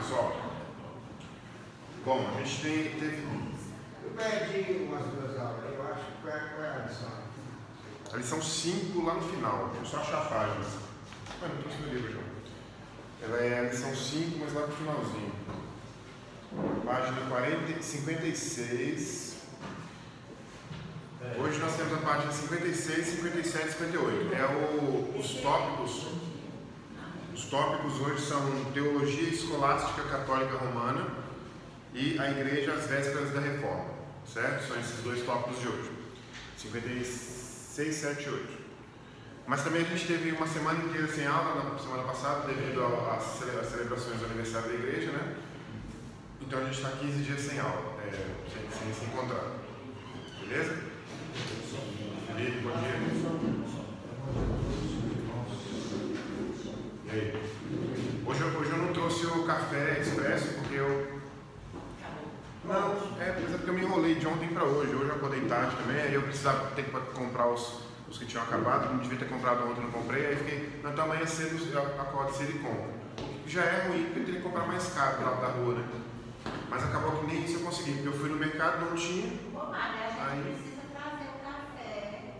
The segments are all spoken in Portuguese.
pessoal? Bom, a gente teve... Eu perdi umas duas aulas, eu acho que qual é a lição? A lição 5 lá no final, deixa eu só achar a página. Ah, não trouxe meu livro já. Ela é a lição 5, mas lá pro finalzinho. Página 56. Hoje nós temos a página 56, 57 e 58. Os tópicos. Os tópicos hoje são Teologia Escolástica Católica Romana e a Igreja às Vésperas da Reforma. Certo? São esses dois tópicos de hoje. 56, 7 e 8. Mas também a gente teve uma semana inteira sem aula na semana passada, devido às celebrações do aniversário da igreja, né? Então a gente está 15 dias sem aula, sem se encontrar. Beleza? Felipe, bom dia. E aí? Hoje eu não trouxe o café expresso porque eu... Não, mas é porque eu me enrolei de ontem para hoje. Hoje eu acordei tarde também, aí eu precisava ter que comprar os que tinham acabado, não devia ter comprado ontem, não comprei, aí fiquei, então amanhã cedo eu acordo cedo e compro. O que já é ruim, porque eu teria que comprar mais caro do lado da rua, né? Mas acabou que nem isso eu consegui, porque eu fui no mercado, não tinha. Aí precisa trazer o café.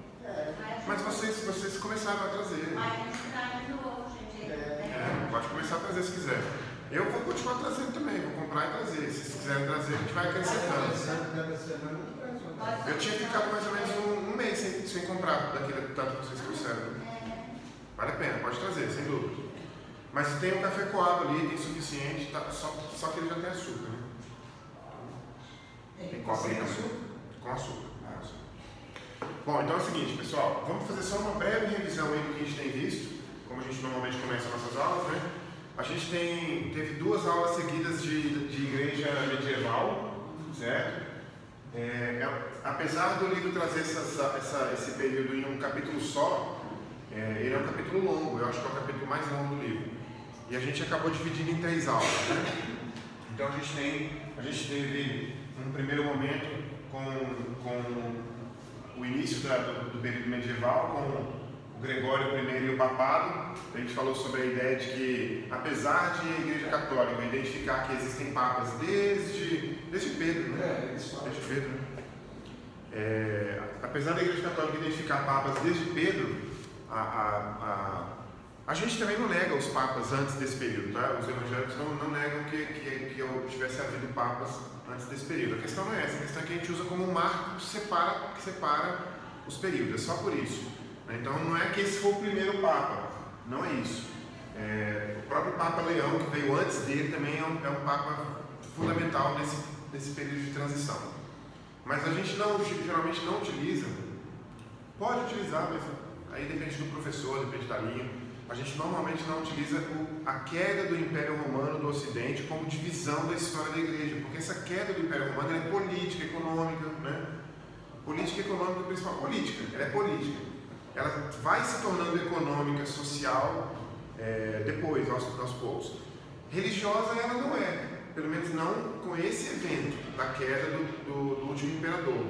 Mas vocês começaram a trazer. Mas a gente traz de novo, gente. Pode começar a trazer se quiser. Eu vou continuar trazendo também, vou comprar e trazer. Se vocês quiserem trazer, a gente vai acrescentando. Eu tinha ficado mais ou menos um mês sem comprar daquele tanto que vocês trouxeram. Vale a pena, pode trazer, sem dúvida. Mas tem um café coado ali, tem suficiente, tá, só que ele já tem açúcar, né? Tem copo de açúcar? Com açúcar. Bom, então é o seguinte, pessoal, vamos fazer só uma breve revisão aí do que a gente tem visto, como a gente normalmente começa nossas aulas, né? A gente teve 2 aulas seguidas de igreja medieval, certo? Apesar do livro trazer esse período em um capítulo só, ele é um capítulo longo, eu acho que é o capítulo mais longo do livro. E a gente acabou dividindo em 3 aulas, né? Então a gente teve um primeiro momento com o início do período medieval, com o Gregório I e o Papado. A gente falou sobre a ideia de que, apesar de a Igreja Católica identificar que existem papas desde Pedro, né? Desde Pedro, né? Apesar da Igreja Católica identificar papas desde Pedro, a gente também não nega os papas antes desse período, tá? Os evangélicos não negam que tivesse havido papas antes desse período. A questão não é essa, a questão é que a gente usa como um marco que separa os períodos, é só por isso. Então não é que esse foi o primeiro Papa, não é isso. O próprio Papa Leão, que veio antes dele, também é um Papa fundamental nesse período de transição. Mas a gente geralmente não utiliza, pode utilizar, mas aí depende do professor, depende da linha. A gente normalmente não utiliza a queda do Império Romano do Ocidente como divisão da história da Igreja, porque essa queda do Império Romano é política, econômica, né? Política econômica, principal política, ela é política. Ela vai se tornando econômica, social, depois, aos poucos. Religiosa ela não é, pelo menos não com esse evento da queda do último imperador.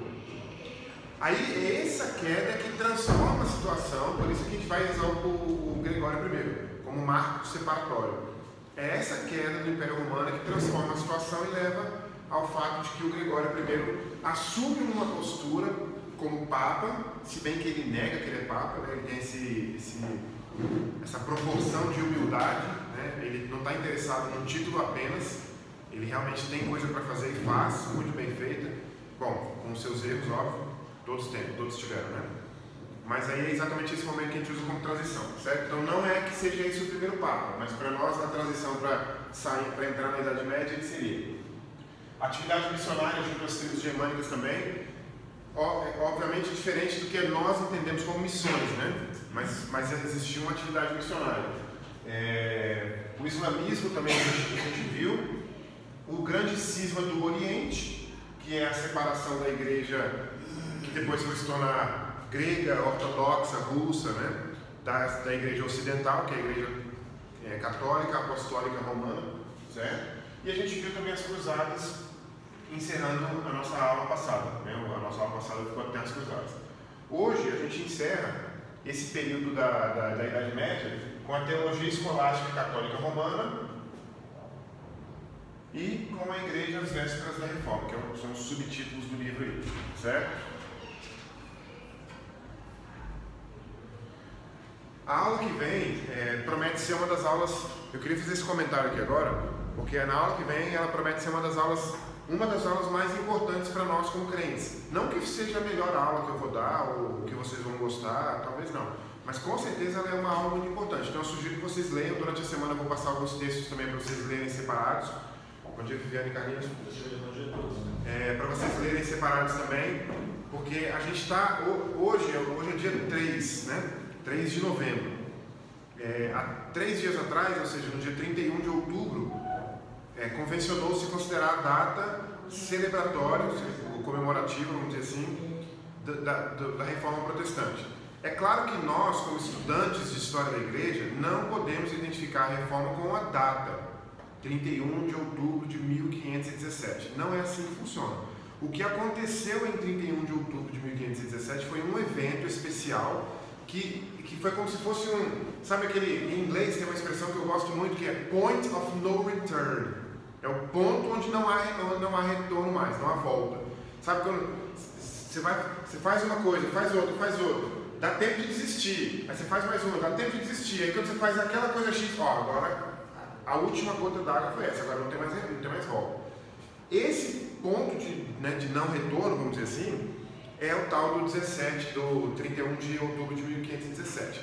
Aí essa queda é que transforma a situação, por isso que a gente vai usar o Gregório I como marco separatório. É essa queda do Império Romano que transforma a situação e leva ao fato de que o Gregório I assume uma postura como Papa, se bem que ele nega que ele é Papa, né? Ele tem essa proporção de humildade, né? Ele não está interessado no título apenas, ele realmente tem coisa para fazer e faz, muito bem feita, bom, com os seus erros, óbvio, todos tiveram, né? Mas aí é exatamente esse momento que a gente usa como transição, certo? Então não é que seja esse o primeiro Papa, mas para nós a transição para entrar na Idade Média ele seria atividade missionária junto às tribos germânicas também. Obviamente diferente do que nós entendemos como missões, né? Mas existia uma atividade missionária. O islamismo também a gente viu, o grande cisma do Oriente, que é a separação da igreja, que depois foi se tornar grega, ortodoxa, russa, né? Da igreja ocidental, que é a igreja católica, apostólica romana, certo? E a gente viu também as cruzadas, encerrando a nossa aula passada, né? A nossa aula passada ficou até as cruzadas. Hoje a gente encerra esse período da Idade Média com a teologia escolástica católica romana e com a igreja às vésperas da reforma, que são os subtítulos do livro aí, certo? A aula que vem promete ser uma das aulas. Eu queria fazer esse comentário aqui agora, porque na aula que vem ela promete ser uma das aulas mais importantes para nós como crentes. Não que seja a melhor aula que eu vou dar ou que vocês vão gostar, talvez não, mas com certeza ela é uma aula muito importante. Então eu sugiro que vocês leiam. Durante a semana eu vou passar alguns textos também para vocês lerem separados. Bom dia, Viviane e Carlinhos. Para vocês lerem separados também, porque a gente está hoje é dia 3, né? 3 de novembro. Há 3 dias atrás, ou seja, no dia 31 de outubro, convencionou-se considerar a data celebratória, ou comemorativa, vamos dizer assim, da Reforma Protestante. É claro que nós, como estudantes de História da Igreja, não podemos identificar a Reforma com a data, 31 de outubro de 1517. Não é assim que funciona. O que aconteceu em 31 de outubro de 1517 foi um evento especial que foi como se fosse sabe aquele, em inglês tem uma expressão que eu gosto muito, que é point of no return. É o ponto onde não há retorno mais, não há volta. Sabe quando você faz uma coisa, faz outra, dá tempo de desistir, aí você faz mais uma, dá tempo de desistir, aí quando você faz aquela coisa X, agora a última gota d'água foi essa, agora não tem mais volta. Esse ponto de não retorno, vamos dizer assim, é o tal do 31 de outubro de 1517.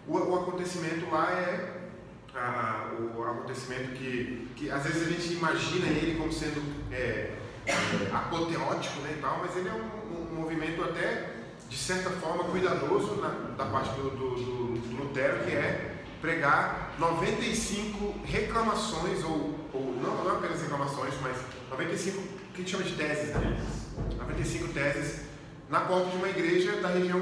O acontecimento lá é o acontecimento que às vezes a gente imagina ele como sendo apoteótico, né, e tal, mas ele é um movimento até, de certa forma, cuidadoso da parte do Lutero, que é pregar 95 reclamações, ou não apenas reclamações, mas 95, que a gente chama de teses, né? 95 teses na porta de uma igreja da região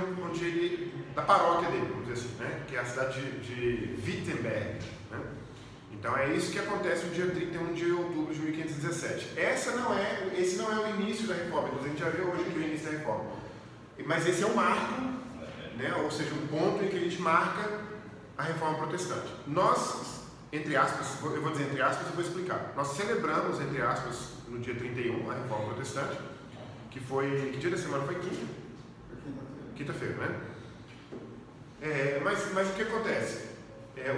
da paróquia dele, vamos dizer assim, né? Que é a cidade de Wittenberg, né? Então é isso que acontece no dia 31 de outubro de 1517. Esse não é o início da reforma, a gente já vê hoje que é o início da reforma. Mas esse é o marco, né? Ou seja, um ponto em que a gente marca a reforma protestante. Nós, entre aspas, eu vou dizer entre aspas e vou explicar. Nós celebramos, entre aspas, no dia 31, a reforma protestante, que foi... Que dia da semana foi? Quinta-feira, né? Mas o que acontece?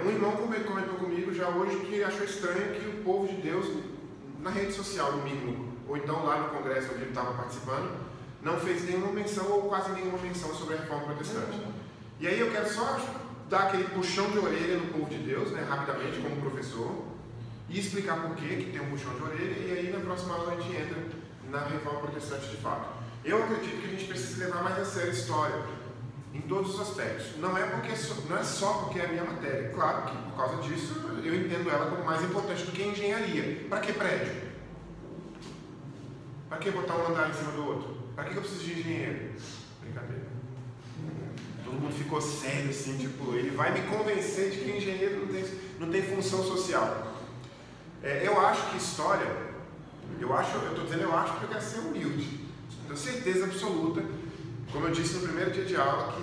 Um irmão comentou comigo já hoje que achou estranho que o povo de Deus, na rede social, no mínimo, ou então lá no congresso onde ele estava participando, não fez nenhuma menção ou quase nenhuma menção sobre a reforma protestante. E aí eu quero só dar aquele puxão de orelha no povo de Deus, né, rapidamente, como professor, e explicar por que tem um puxão de orelha, e aí na próxima aula a gente entra na reforma protestante de fato. Eu acredito que a gente precisa levar mais a sério a história, em todos os aspectos. Não é só porque é a minha matéria. Claro que por causa disso eu entendo ela como mais importante do que a engenharia. Para que prédio? Para que botar um andar em cima do outro? Para que eu preciso de engenheiro? Brincadeira. Todo mundo ficou sério assim, tipo, ele vai me convencer de que engenheiro não tem função social. Eu acho que história, eu estou dizendo eu acho porque eu quero ser humilde. Tenho certeza absoluta, como eu disse no primeiro dia de aula, que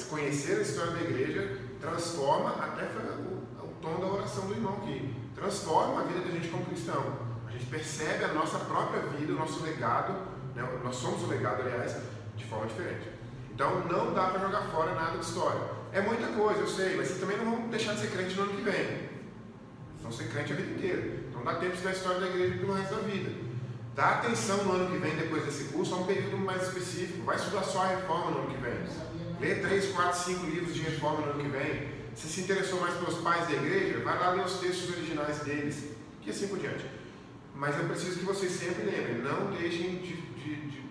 conhecer a história da igreja transforma, até foi o tom da oração do irmão aqui, transforma a vida da gente como cristão. A gente percebe a nossa própria vida, o nosso legado, né? Nós somos o legado, aliás, de forma diferente. Então não dá para jogar fora nada de história. É muita coisa, eu sei, mas vocês também não vão deixar de ser crente no ano que vem. Vão ser crente a vida inteira. Então dá tempo de estudar a história da igreja pelo resto da vida. Dá atenção no ano que vem, depois desse curso, a um período mais específico. Vai estudar só a reforma no ano que vem. Lê 3, 4, 5 livros de reforma no ano que vem. Se se interessou mais pelos pais da igreja, vai lá ler os textos originais deles. E assim por diante. Mas eu preciso que vocês sempre lembrem, não deixem de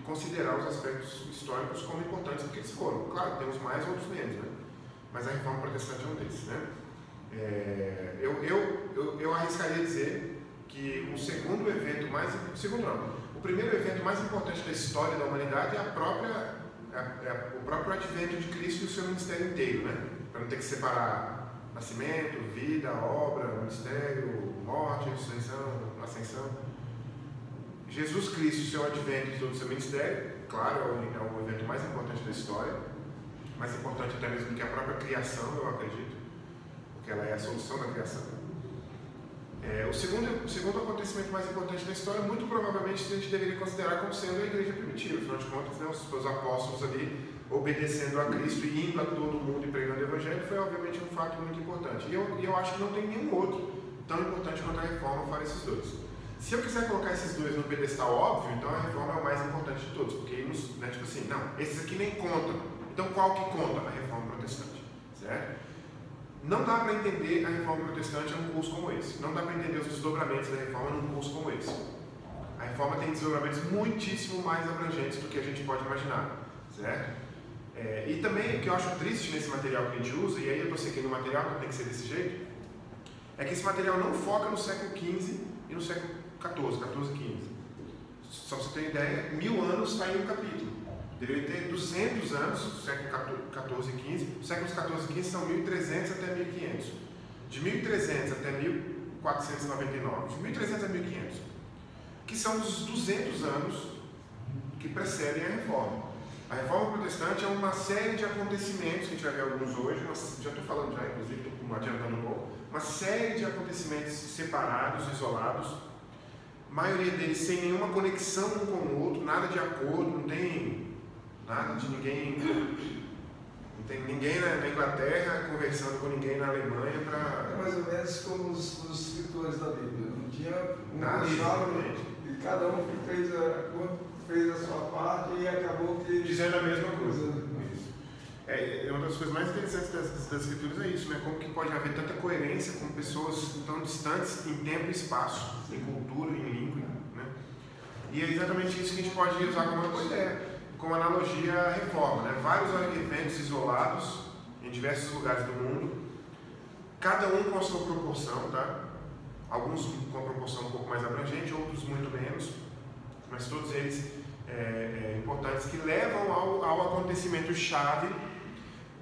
considerar os aspectos históricos como importantes, porque eles foram. Claro, temos mais, outros menos, né? Mas a reforma protestante é um desses, né? Eu arriscaria dizer que o primeiro evento mais importante da história da humanidade é o próprio advento de Cristo e o seu ministério inteiro, né? Para não ter que separar nascimento, vida, obra, ministério, morte, ressurreição, ascensão. Jesus Cristo, o seu advento e todo o seu ministério, claro, é o evento mais importante da história, mais importante até mesmo do que a própria criação, eu acredito, porque ela é a solução da criação. O segundo acontecimento mais importante da história, muito provavelmente a gente deveria considerar como sendo a igreja primitiva. Afinal de contas, né, os apóstolos ali obedecendo a Cristo e indo a todo mundo e pregando o Evangelho foi obviamente um fato muito importante. E eu acho que não tem nenhum outro tão importante quanto a reforma fora esses dois. Se eu quiser colocar esses dois no pedestal óbvio, então a reforma é o mais importante de todos, porque né, tipo assim, não, esses aqui nem contam. Então qual que conta? A reforma protestante, certo? Não dá para entender a reforma protestante num curso como esse. Não dá para entender os desdobramentos da reforma num curso como esse. A reforma tem desdobramentos muitíssimo mais abrangentes do que a gente pode imaginar, certo? E também o que eu acho triste nesse material que a gente usa, e aí eu estou seguindo o material, que tem que ser desse jeito, é que esse material não foca no século XV e no século XIV, XIV e XV. Só para você ter uma ideia, 1000 anos está em um capítulo. Deveria ter 200 anos, século XIV e XV. Os séculos XIV e XV são 1300 até 1500. De 1300 até 1499. De 1300 a 1500. Que são os 200 anos que precedem a reforma. A reforma protestante é uma série de acontecimentos, que a gente vai ver alguns hoje, já estou falando já, inclusive, estou adiantando um pouco, uma série de acontecimentos separados, isolados, a maioria deles sem nenhuma conexão um com o outro, nada de acordo, não tem nada de ninguém, não tem ninguém na Inglaterra conversando com ninguém na Alemanha para... É mais ou menos como os escritores da Bíblia, não tinha nada e cada um fez a sua parte e acabou que... dizendo a mesma coisa. Uma das coisas mais interessantes das escrituras é isso, né? Como que pode haver tanta coerência com pessoas tão distantes em tempo e espaço, em cultura, em língua, né? E é exatamente isso que a gente pode usar como uma ideia, como analogia à reforma, né? Vários eventos isolados em diversos lugares do mundo, cada um com a sua proporção, tá? Alguns com uma proporção um pouco mais abrangente, outros muito menos, mas todos eles importantes que levam ao acontecimento chave.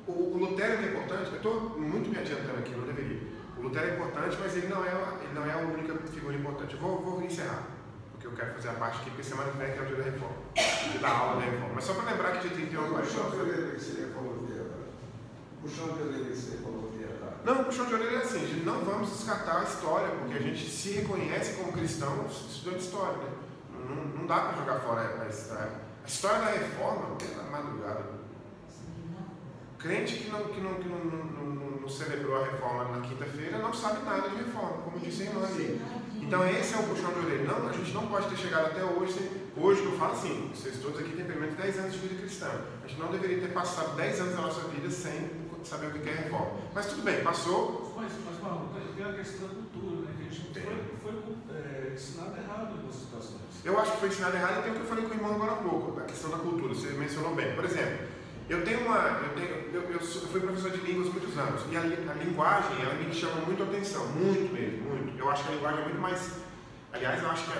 O Lutero é importante, eu estou muito me adiantando aqui, não deveria. O Lutero é importante, mas ele não é a única figura importante. Eu vou encerrar, porque eu quero fazer a parte aqui, porque semana que vem é o dia da reforma, dia da aula da reforma. Mas só para lembrar que dia 31 vai puxão de orelha que você falou de agora. Puxão de orelha que você falou de agora. Não, puxão de orelha é assim, a gente não vamos descartar a história, porque a gente se reconhece como cristão estudando história, né? Não dá para jogar fora a história da reforma, pela madrugada. Crente que não celebrou a reforma na quinta-feira não sabe nada de reforma, como disse a irmã ali. Então esse é o puxão de orelha. Não, a gente não pode ter chegado até hoje. Hoje que eu falo assim, vocês todos aqui têm pelo menos 10 anos de vida cristã. A gente não deveria ter passado 10 anos da nossa vida sem saber o que é reforma. Mas tudo bem, passou. Mas Paulo, tem a questão da cultura, né? Que a gente foi ensinado errado em algumas situações. Eu acho que foi ensinado errado e tem o que eu falei com o irmão agora há pouco, a questão da cultura, você mencionou bem. Por exemplo, eu fui professor de línguas há muitos anos, e a linguagem, ela me chama muito a atenção, muito mesmo, muito. Eu acho que a linguagem é muito mais... Aliás, eu acho que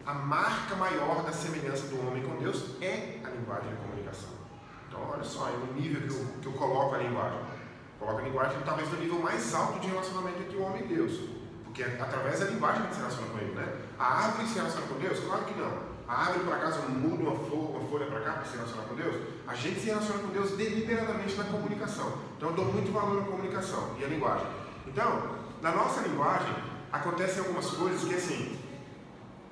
a marca maior da semelhança do homem com Deus é a linguagem da comunicação. Então, olha só, é o nível que eu coloco a linguagem. Coloco a linguagem talvez no nível mais alto de relacionamento entre o homem e Deus. Porque é através da linguagem que se relaciona com ele, né? A árvore se relaciona com Deus? Claro que não. A árvore, por acaso, muda uma folha para cá para se relacionar com Deus? A gente se relaciona com Deus deliberadamente na comunicação. Então, eu dou muito valor na comunicação e à linguagem. Então, na nossa linguagem, acontecem algumas coisas que, assim,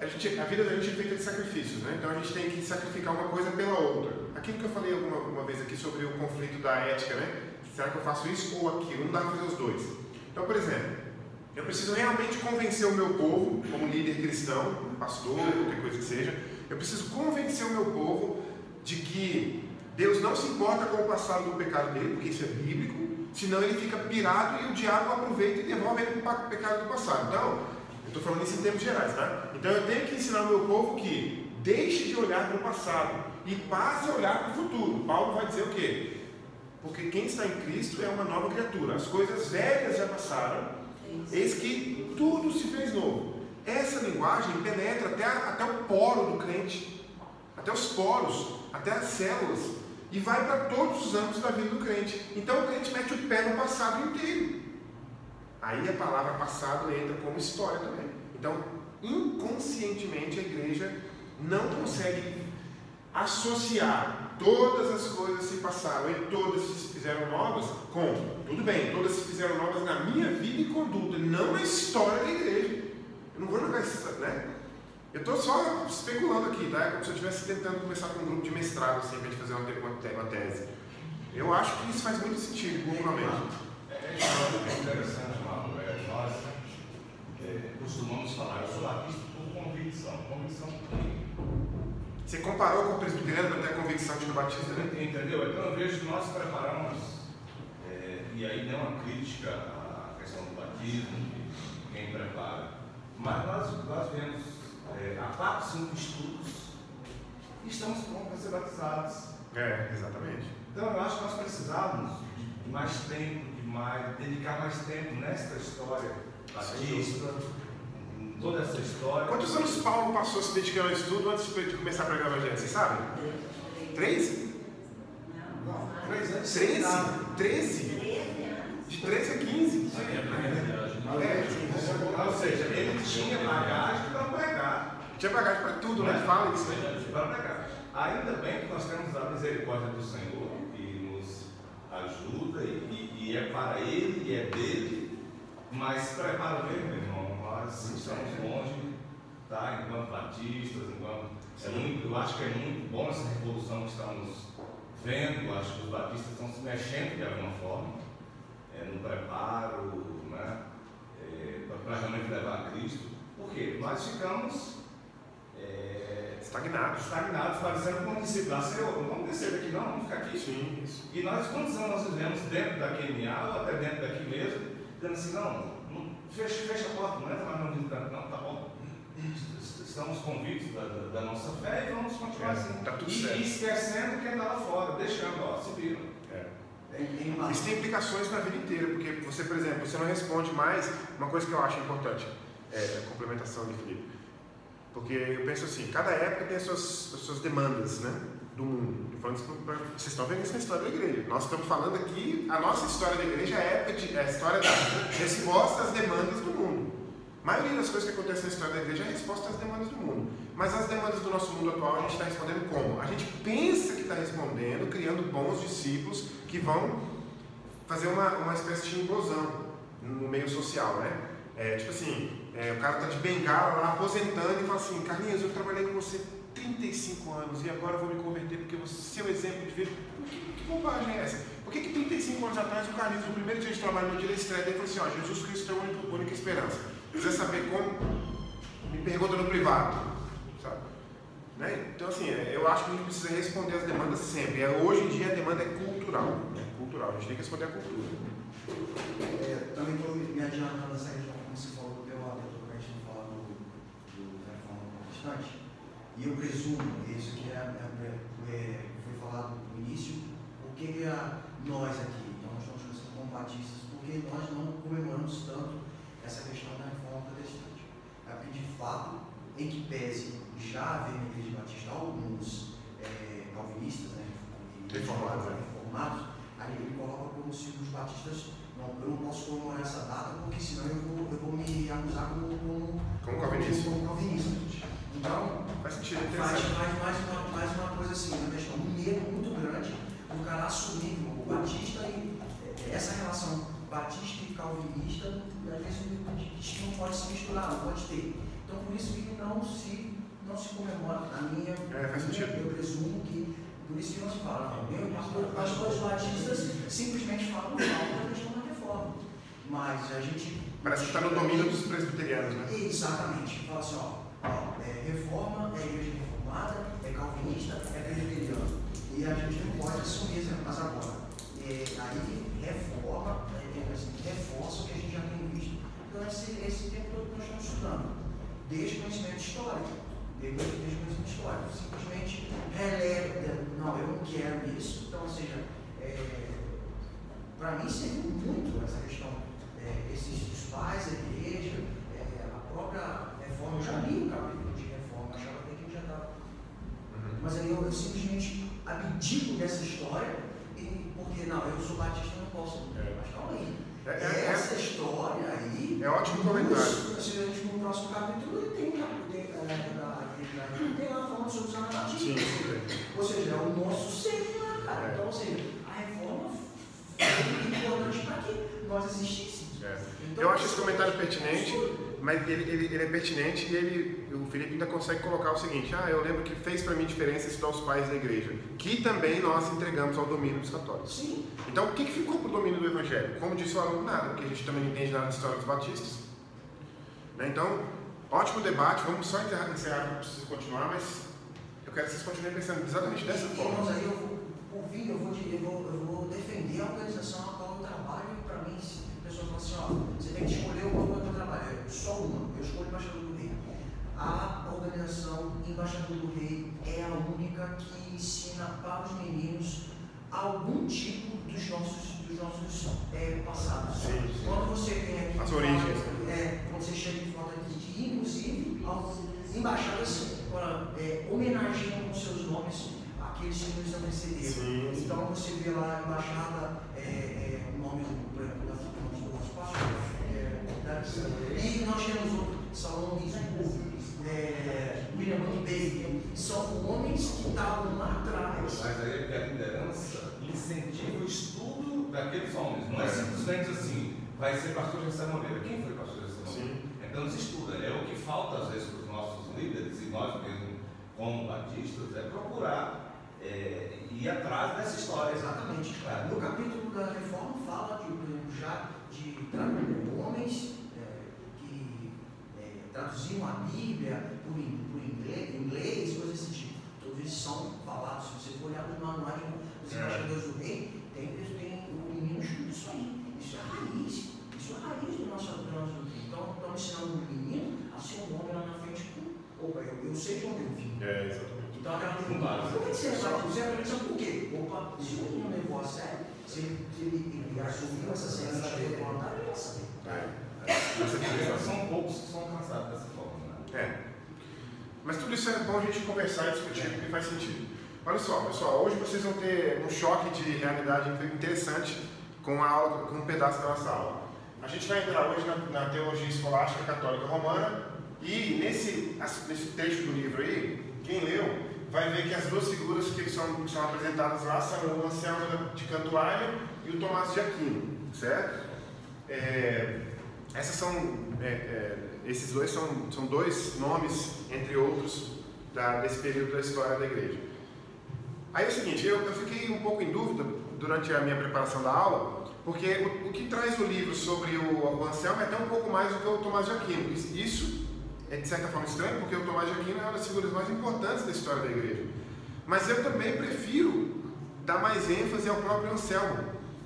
a vida da gente é feita de sacrifícios, né? Então, a gente tem que sacrificar uma coisa pela outra. Aquilo que eu falei alguma vez aqui sobre o conflito da ética, né? Será que eu faço isso ou aquilo? Não dá para fazer os dois. Então, por exemplo, eu preciso realmente convencer o meu povo, como líder cristão, pastor, qualquer coisa que seja, eu preciso convencer o meu povo de que Deus não se importa com o passado do pecado dele, porque isso é bíblico, senão ele fica pirado e o diabo aproveita e devolve ele para o pecado do passado. Então, eu estou falando isso em termos gerais, tá? Então eu tenho que ensinar o meu povo que deixe de olhar para o passado e passe a olhar para o futuro. Paulo vai dizer o quê? Porque quem está em Cristo é uma nova criatura. As coisas velhas já passaram. Eis que tudo se fez novo. Essa linguagem penetra até o poro do crente, até os poros, até as células, e vai para todos os âmbitos da vida do crente. Então o crente mete o pé no passado inteiro. Aí a palavra passado entra como história também. Então, inconscientemente, a igreja não consegue associar todas as coisas se passaram e todas se fizeram novas, como? Tudo bem, todas se fizeram novas na minha vida e conduta, não na história da igreja. Eu não vou jogar isso, né? Eu estou só especulando aqui, tá? É como se eu estivesse tentando começar com um grupo de mestrado, assim, para a gente fazer uma tese. Eu acho que isso faz muito sentido, culturalmente. É interessante, Marco. Nós costumamos falar, eu sou batista por convicção. Convicção que... Você comparou com o presbiteriano para ter a convicção de que o batista, né? Entendeu? Então eu vejo que nós preparamos, e aí não é uma crítica à questão do batismo, de quem prepara, mas nós vemos há 4, 5 estudos e estamos prontos para ser batizados. Exatamente. Então eu acho que nós precisávamos de mais tempo, dedicar mais tempo nesta história batista, em toda essa história. Quantos anos Paulo passou se dedicando ao estudo antes de começar a pregar o evangelho? Vocês sabem? 13? Não, 3 anos. 13? De 13 a 15? Ou seja, ele tinha bagagem para pregar. Tinha bagagem para tudo, né? Fala isso. Para pregar. Ainda bem que nós temos a misericórdia do Senhor, que nos ajuda, e é para Ele, e é dele, mas prepara mesmo, meu irmão. Nós estamos longe, tá? Enquanto batistas, eu acho que é muito bom essa revolução que estamos vendo. Acho que os batistas estão se mexendo de alguma forma, no preparo, né? Para realmente levar a Cristo. Por quê? Nós ficamos estagnados, parecendo como um discípulo. Não vamos descer daqui, não, vamos ficar aqui. Sim, isso. E nós, quantos anos nós vivemos dentro da QMA ou até dentro daqui mesmo, dizendo assim: não, fecha a porta, não entra mais no visitante, não, tá bom. Estamos convictos da nossa fé e vamos continuar assim. Tá tudo e certo. Esquecendo quem está lá fora, deixando, se viram. Isso tem implicações na vida inteira, porque você, por exemplo, você não responde mais. Uma coisa que eu acho importante é a complementação de Felipe. Porque eu penso assim, cada época tem as suas demandas, né, do mundo. Vocês estão vendo isso na história da igreja. Nós estamos falando aqui, a nossa história da igreja é a história da resposta às demandas do mundo. A maioria das coisas que acontecem na história da igreja é a resposta às demandas do mundo. Mas as demandas do nosso mundo atual a gente está respondendo como? A gente pensa que está respondendo, criando bons discípulos que vão fazer uma espécie de implosão no meio social, né? Tipo assim, o cara está de bengala lá, aposentando, e fala assim: Carlinhos, eu trabalhei com você 35 anos e agora eu vou me converter porque você é o exemplo de vida. Que bobagem é essa? Por que 35 anos atrás o Carlinhos, no primeiro dia de trabalho, no dia da estreia, ele falou assim: ó, Jesus Cristo é a única esperança. Quiser saber como? Me pergunta no privado, sabe? Né? Então assim, eu acho que a gente precisa responder as demandas sempre. Hoje em dia a demanda é cultural, né? Cultural, a gente tem que responder a cultura. Também estou me adiantando essa questão, como você falou do POAB, para a gente falar do Reforma Protestante. E eu presumo, isso que foi falado no início, porque nós aqui, nós estamos conhecidos como batistas, porque nós não comemoramos tanto essa questão da Reforma Protestante. É porque, de fato, em que pese já haver na Igreja Batista alguns calvinistas, né, reformados, aí ele coloca como se os batistas, não, eu não posso comemorar essa data, porque senão eu vou me acusar como calvinista. Então, faz sentido, mais uma coisa assim, uma questão, um medo muito grande do cara assumir o batista e essa relação batista e calvinista, às vezes não pode se misturar, não pode ter. Então, por isso que não se comemora. Faz sentido. Eu presumo que, por isso que não se fala. Os pastores batistas simplesmente falam mal da questão da reforma. Mas a gente. Parece que está no domínio dos presbiterianos, né? Exatamente. Fala assim: reforma é igreja reformada, é calvinista, é presbiteriano. E a gente não pode assumir isso, mas agora. Aí reforma, reforça o que a gente já tem visto durante esse tempo todo que nós estamos estudando. Desde o conhecimento histórico. Desde o conhecimento histórico. Simplesmente releva, não, eu não quero isso. Então, ou seja, para mim serviu muito essa questão. Os pais da igreja, a própria reforma, eu já li o capítulo de reforma, achava até que eu já estava. Mas aí eu simplesmente abdico dessa história, porque não, eu sou batista, não posso. Mas calma aí. Essa história aí. É ótimo comentar. se a gente no próximo capítulo ele tem lá falando sobre os anabaptistas. Ou seja, é o nosso ser lá, cara. Então, ou seja, a reforma foi importante para que nós existíssemos. Então, eu acho esse comentário pertinente, mas ele é pertinente e o Felipe ainda consegue colocar o seguinte: eu lembro que fez para mim diferença estudar os pais da igreja, que também nós entregamos ao domínio dos católicos. Sim. Então, o que ficou para o domínio do evangelho? Como disse o aluno, nada, porque a gente também não entende nada da história dos batistas. Então, ótimo debate, vamos só encerrar, não preciso continuar, mas eu quero que vocês continuem pensando exatamente dessa forma. Irmãos, aí eu vou defender a organização a qual eu trabalho. E para mim, se a pessoa fala assim, você tem que escolher o qual eu trabalho. Só uma, eu escolho o Embaixador do Rei. A organização Embaixador do Rei é a única que ensina para os meninos algum tipo dos nossos passados. Sim. Quando você tem aqui as origens. Quando você chega e fala de inclusive embaixadas homenageiam com seus nomes aqueles que nos antecederam. Então você vê lá a embaixada, o nome do nosso pastor, e nós temos outro, Salomão Guizou, William Bailey, são homens que estavam lá atrás. Mas aí é porque a liderança incentiva o estudo daqueles homens, não é simplesmente assim, vai ser pastor de Moreira. Quem foi pastor de Moreira? Então se estuda, é o que falta às vezes para os nossos líderes, e nós mesmos como batistas, é procurar ir atrás dessa história. Exatamente. No capítulo da reforma fala de homens que traduziam a Bíblia por inglês, coisas desse tipo. Todos eles são falados. Se você for olhar nos manuais dos embaixadores do rei, tem o menino estuda isso aí. Isso é a raiz do nosso doutrina. Então, estamos ensinando o menino a ser um homem lá na frente. Opa, eu sei de onde eu vim. Exatamente. Então, aquela pergunta, por que você sabe por quê? Opa, se o menino levou a sério, se ele assumiu essa ciência da vida voluntária, ele vai saber. São poucos que são cansados dessa forma, né? Mas tudo isso é bom a gente conversar e discutir, porque faz sentido. Olha só, pessoal, hoje vocês vão ter um choque de realidade interessante com a aula, com um pedaço da nossa aula. A gente vai entrar hoje na teologia escolástica católica romana e nesse trecho do livro aí, quem leu vai ver que as duas figuras que são apresentadas lá são o Anselmo de Cantuária e o Tomás de Aquino, certo? Esses dois são dois nomes, entre outros, desse período da história da igreja. Aí é o seguinte, eu fiquei um pouco em dúvida durante a minha preparação da aula, porque o que traz o livro sobre o Anselmo é até um pouco mais do que o Tomás de Aquino. Isso é de certa forma estranho, porque o Tomás de Aquino é uma das figuras mais importantes da história da igreja. Mas eu também prefiro dar mais ênfase ao próprio Anselmo,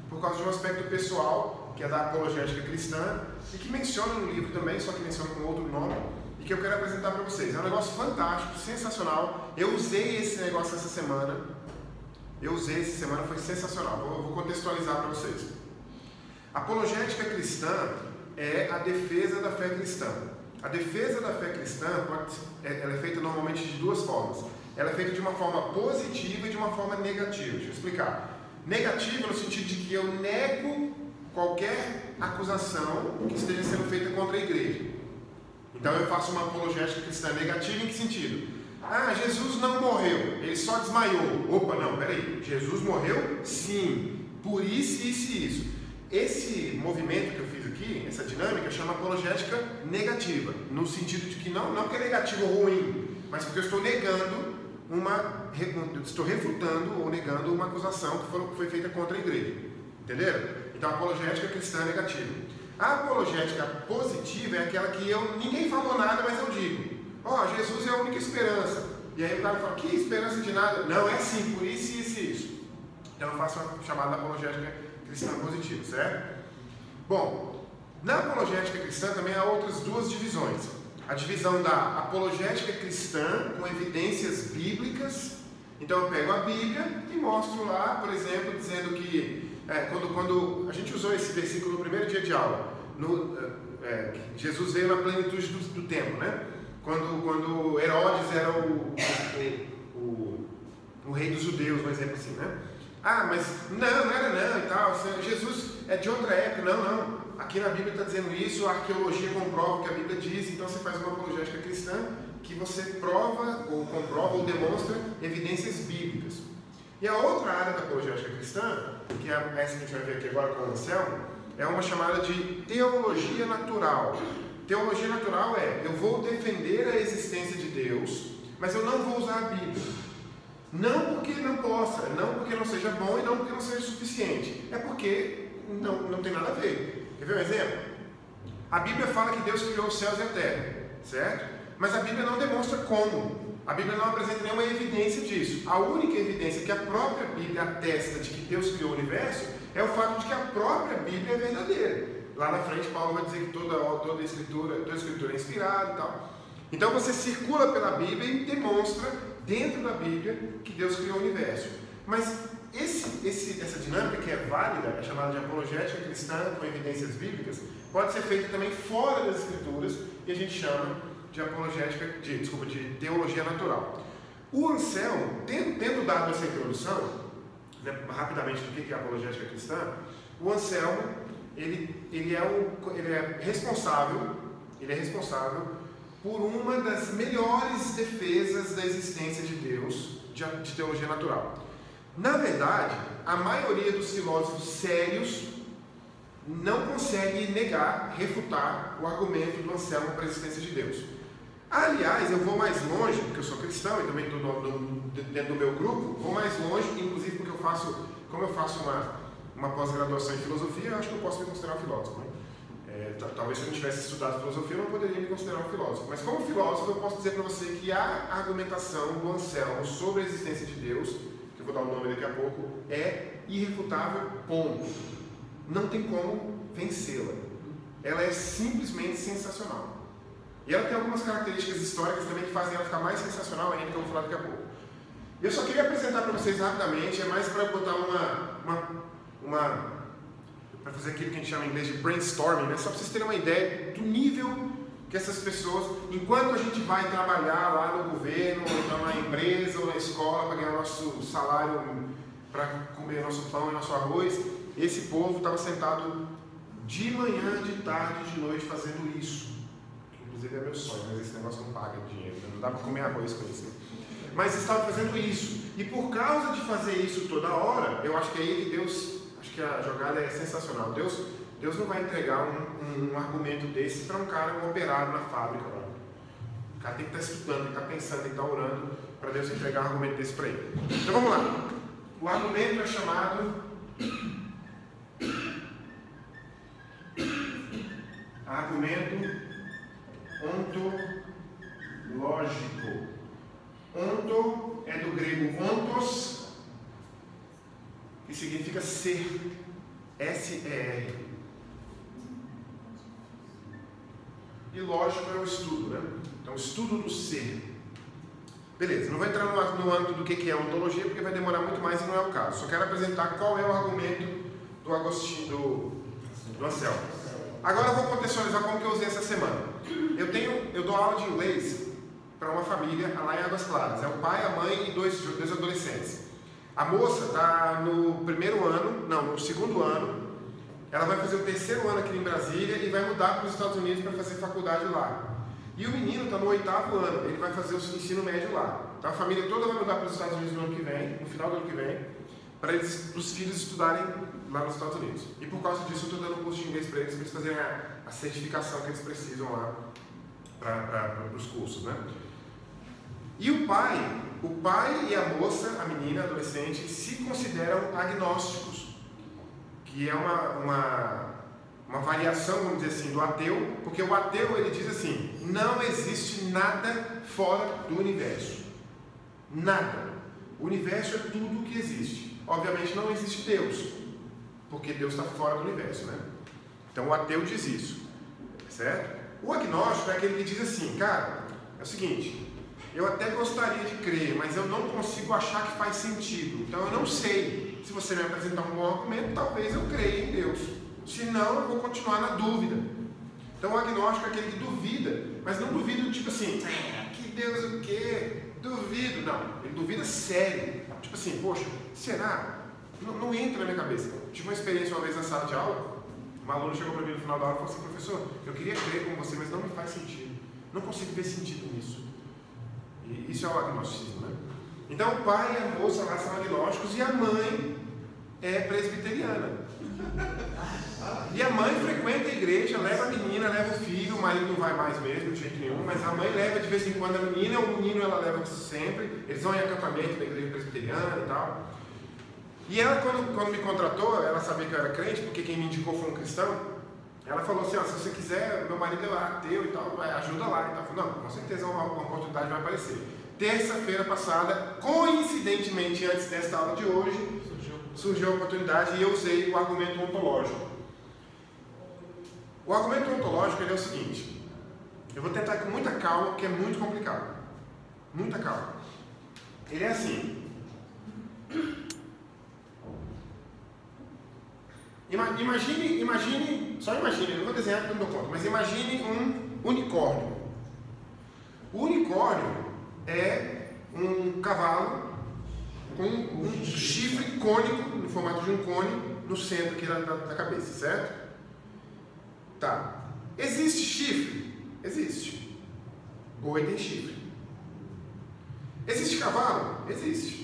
por causa de um aspecto pessoal, que é da apologética cristã, e que menciona no livro também, só que menciona com outro nome, e que eu quero apresentar para vocês. É um negócio fantástico, sensacional. Eu usei esse negócio essa semana. Foi sensacional. Vou contextualizar para vocês. Apologética cristã é a defesa da fé cristã. A defesa da fé cristã ela é feita normalmente de duas formas. Ela é feita de uma forma positiva e de uma forma negativa. Deixa eu explicar. Negativa no sentido de que eu nego qualquer acusação que esteja sendo feita contra a igreja. Então eu faço uma apologética cristã negativa em que sentido? Jesus não morreu, ele só desmaiou. Opa, não, peraí. Jesus morreu? Sim. Por isso, isso e isso. Esse movimento que eu fiz aqui, essa dinâmica, chama apologética negativa. No sentido de que não que é negativo ou ruim, mas porque eu estou negando estou refutando ou negando uma acusação que foi feita contra a igreja. Entenderam? Então a apologética cristã é negativa. A apologética positiva é aquela que ninguém falou nada, mas eu digo. Jesus é a única esperança. E aí o cara fala, que esperança de nada? Não, é sim, por isso, isso e isso. Então eu faço uma chamada apologética cristã positiva, certo? Bom, na apologética cristã também há outras duas divisões. A divisão da apologética cristã com evidências bíblicas. Então eu pego a Bíblia e mostro lá, por exemplo, dizendo que quando a gente usou esse versículo no primeiro dia de aula, Jesus veio na plenitude do tempo, né? Quando Herodes era o rei dos judeus, um exemplo assim, né? Mas não era não e tal, Jesus é de outra época, não. aqui na Bíblia está dizendo isso, a arqueologia comprova o que a Bíblia diz, então você faz uma apologética cristã que você prova, ou comprova, ou demonstra evidências bíblicas. E a outra área da apologética cristã, que é essa que a gente vai ver aqui agora com o Anselmo, é uma chamada de teologia natural. Teologia natural é, eu vou defender a existência de Deus, mas eu não vou usar a Bíblia. Não porque não possa, não porque não seja bom e não porque não seja suficiente. É porque não tem nada a ver. Quer ver um exemplo? A Bíblia fala que Deus criou os céus e a terra, certo? Mas a Bíblia não demonstra como. A Bíblia não apresenta nenhuma evidência disso. A única evidência que a própria Bíblia atesta de que Deus criou o universo é o fato de que a própria Bíblia é verdadeira. Lá na frente, Paulo vai dizer que toda escritura é inspirada e tal. Então você circula pela Bíblia e demonstra dentro da Bíblia que Deus criou o universo. Mas essa dinâmica que é válida, é chamada de apologética cristã com evidências bíblicas, pode ser feita também fora das escrituras e a gente chama de apologética, de teologia natural. O Anselmo, tendo dado essa introdução, né, rapidamente do que é a apologética cristã, o Anselmo ele é responsável por uma das melhores defesas da existência de Deus de teologia natural. Na verdade, a maioria dos filósofos sérios não consegue negar, refutar o argumento do Anselmo para a existência de Deus. Aliás, eu vou mais longe, porque eu sou cristão e também estou dentro do meu grupo, vou mais longe, inclusive porque como eu faço uma pós-graduação em filosofia, eu acho que eu posso me considerar um filósofo. Né? Talvez se eu não tivesse estudado filosofia, eu não poderia me considerar um filósofo. Mas como filósofo, eu posso dizer para você que a argumentação do Anselmo sobre a existência de Deus, que eu vou dar o nome daqui a pouco, é irrefutável, ponto. Não tem como vencê-la. Ela é simplesmente sensacional. E ela tem algumas características históricas também que fazem ela ficar mais sensacional ainda, que eu vou falar daqui a pouco. Eu só queria apresentar para vocês rapidamente, é mais para botar para fazer aquilo que a gente chama em inglês de brainstorming, né? Só para vocês terem uma ideia do nível que essas pessoas, enquanto a gente vai trabalhar lá no governo, ou então na empresa, ou na escola, para ganhar nosso salário, para comer nosso pão e nosso arroz, esse povo estava sentado de manhã, de tarde, de noite fazendo isso. Inclusive é meu sonho, mas esse negócio não paga dinheiro, não dá para comer arroz com isso. Mas estava fazendo isso, e por causa de fazer isso toda hora, eu acho que aí que Deus, acho que a jogada é sensacional. Deus não vai entregar um argumento desse para um cara, um operário na fábrica. Lá. O cara tem que estar estudando, tem que estar pensando, tem que estar orando para Deus entregar um argumento desse para ele. Então vamos lá. O argumento é chamado argumento ontológico. Onto é do grego ontos, que significa ser, S-E-R. E lógico é o estudo, né? Então, estudo do ser. Beleza, não vou entrar no âmbito do que é ontologia, porque vai demorar muito mais e não é o caso. Só quero apresentar qual é o argumento do Agostinho, do Anselmo. Agora eu vou contextualizar como que eu usei essa semana. Eu dou aula de inglês para uma família lá em Águas Claras. É o pai, a mãe e dois adolescentes. A moça está no segundo ano. Ela vai fazer o terceiro ano aqui em Brasília e vai mudar para os Estados Unidos para fazer faculdade lá. E o menino está no 8º ano, ele vai fazer o ensino médio lá. Então a família toda vai mudar para os Estados Unidos no ano que vem, no final do ano que vem, para os filhos estudarem lá nos Estados Unidos. E por causa disso eu estou dando um curso de inglês para eles fazerem a certificação que eles precisam lá para os cursos, né? E o pai e a moça, a menina, a adolescente, se consideram agnósticos, que é uma variação, vamos dizer assim, do ateu, porque o ateu ele diz assim: não existe nada fora do universo. Nada. O universo é tudo o que existe. Obviamente não existe Deus, porque Deus está fora do universo, né? Então o ateu diz isso, certo? O agnóstico é aquele que diz assim: cara, é o seguinte, eu até gostaria de crer, mas eu não consigo achar que faz sentido. Então eu não sei. Se você me apresentar um bom argumento, talvez eu creia em Deus. Se não, eu vou continuar na dúvida. Então o agnóstico é aquele que duvida, mas não duvida tipo assim, que Deus o quê? Duvido. Não, ele duvida sério. Tipo assim, poxa, será? Não entra na minha cabeça. Tive uma experiência uma vez na sala de aula, Uma aluna chegou para mim no final da aula e falou assim: professor, eu queria crer como você, mas não me faz sentido. Não consigo ver sentido nisso. E isso é o agnosticismo, né? Então o pai e a moça lá são agnósticos e a mãe é presbiteriana. E a mãe frequenta a igreja, leva a menina, leva o filho, o marido não vai mais mesmo, de jeito nenhum, mas a mãe leva de vez em quando a menina, o menino ela leva sempre, eles vão em acampamento da igreja presbiteriana e tal. E ela, quando me contratou, ela sabia que eu era crente, porque quem me indicou foi um cristão. Ela falou assim: ó, se você quiser, meu marido é ateu e tal, ajuda lá e tal. Eu falei: não, com certeza uma oportunidade vai aparecer. Terça-feira passada, coincidentemente antes desta aula de hoje, surgiu a oportunidade e eu usei o argumento ontológico. O argumento ontológico ele é o seguinte: eu vou tentar com muita calma, porque é muito complicado. Muita calma. Ele é assim. Imagine, só imagine, eu não vou desenhar porque eu não dou conta, mas imagine um unicórnio. O unicórnio é um cavalo com um chifre cônico, no formato de um cone, no centro aqui da cabeça, certo? Tá. Existe chifre? Existe. Boi tem chifre. Existe cavalo? Existe.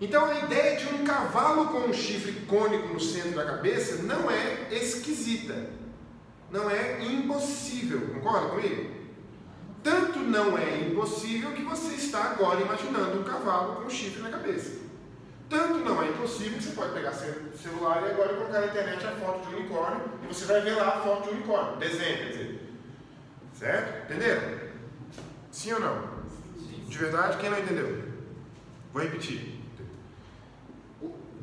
Então a ideia de um cavalo com um chifre cônico no centro da cabeça não é esquisita, não é impossível, concorda comigo? Tanto não é impossível que você está agora imaginando um cavalo com um chifre na cabeça. Tanto não é impossível que você pode pegar seu celular e agora colocar na internet a foto de um unicórnio e você vai ver lá a foto de um unicórnio, desenho, quer dizer. Certo? Entenderam? Sim ou não? De verdade, quem não entendeu? Vou repetir.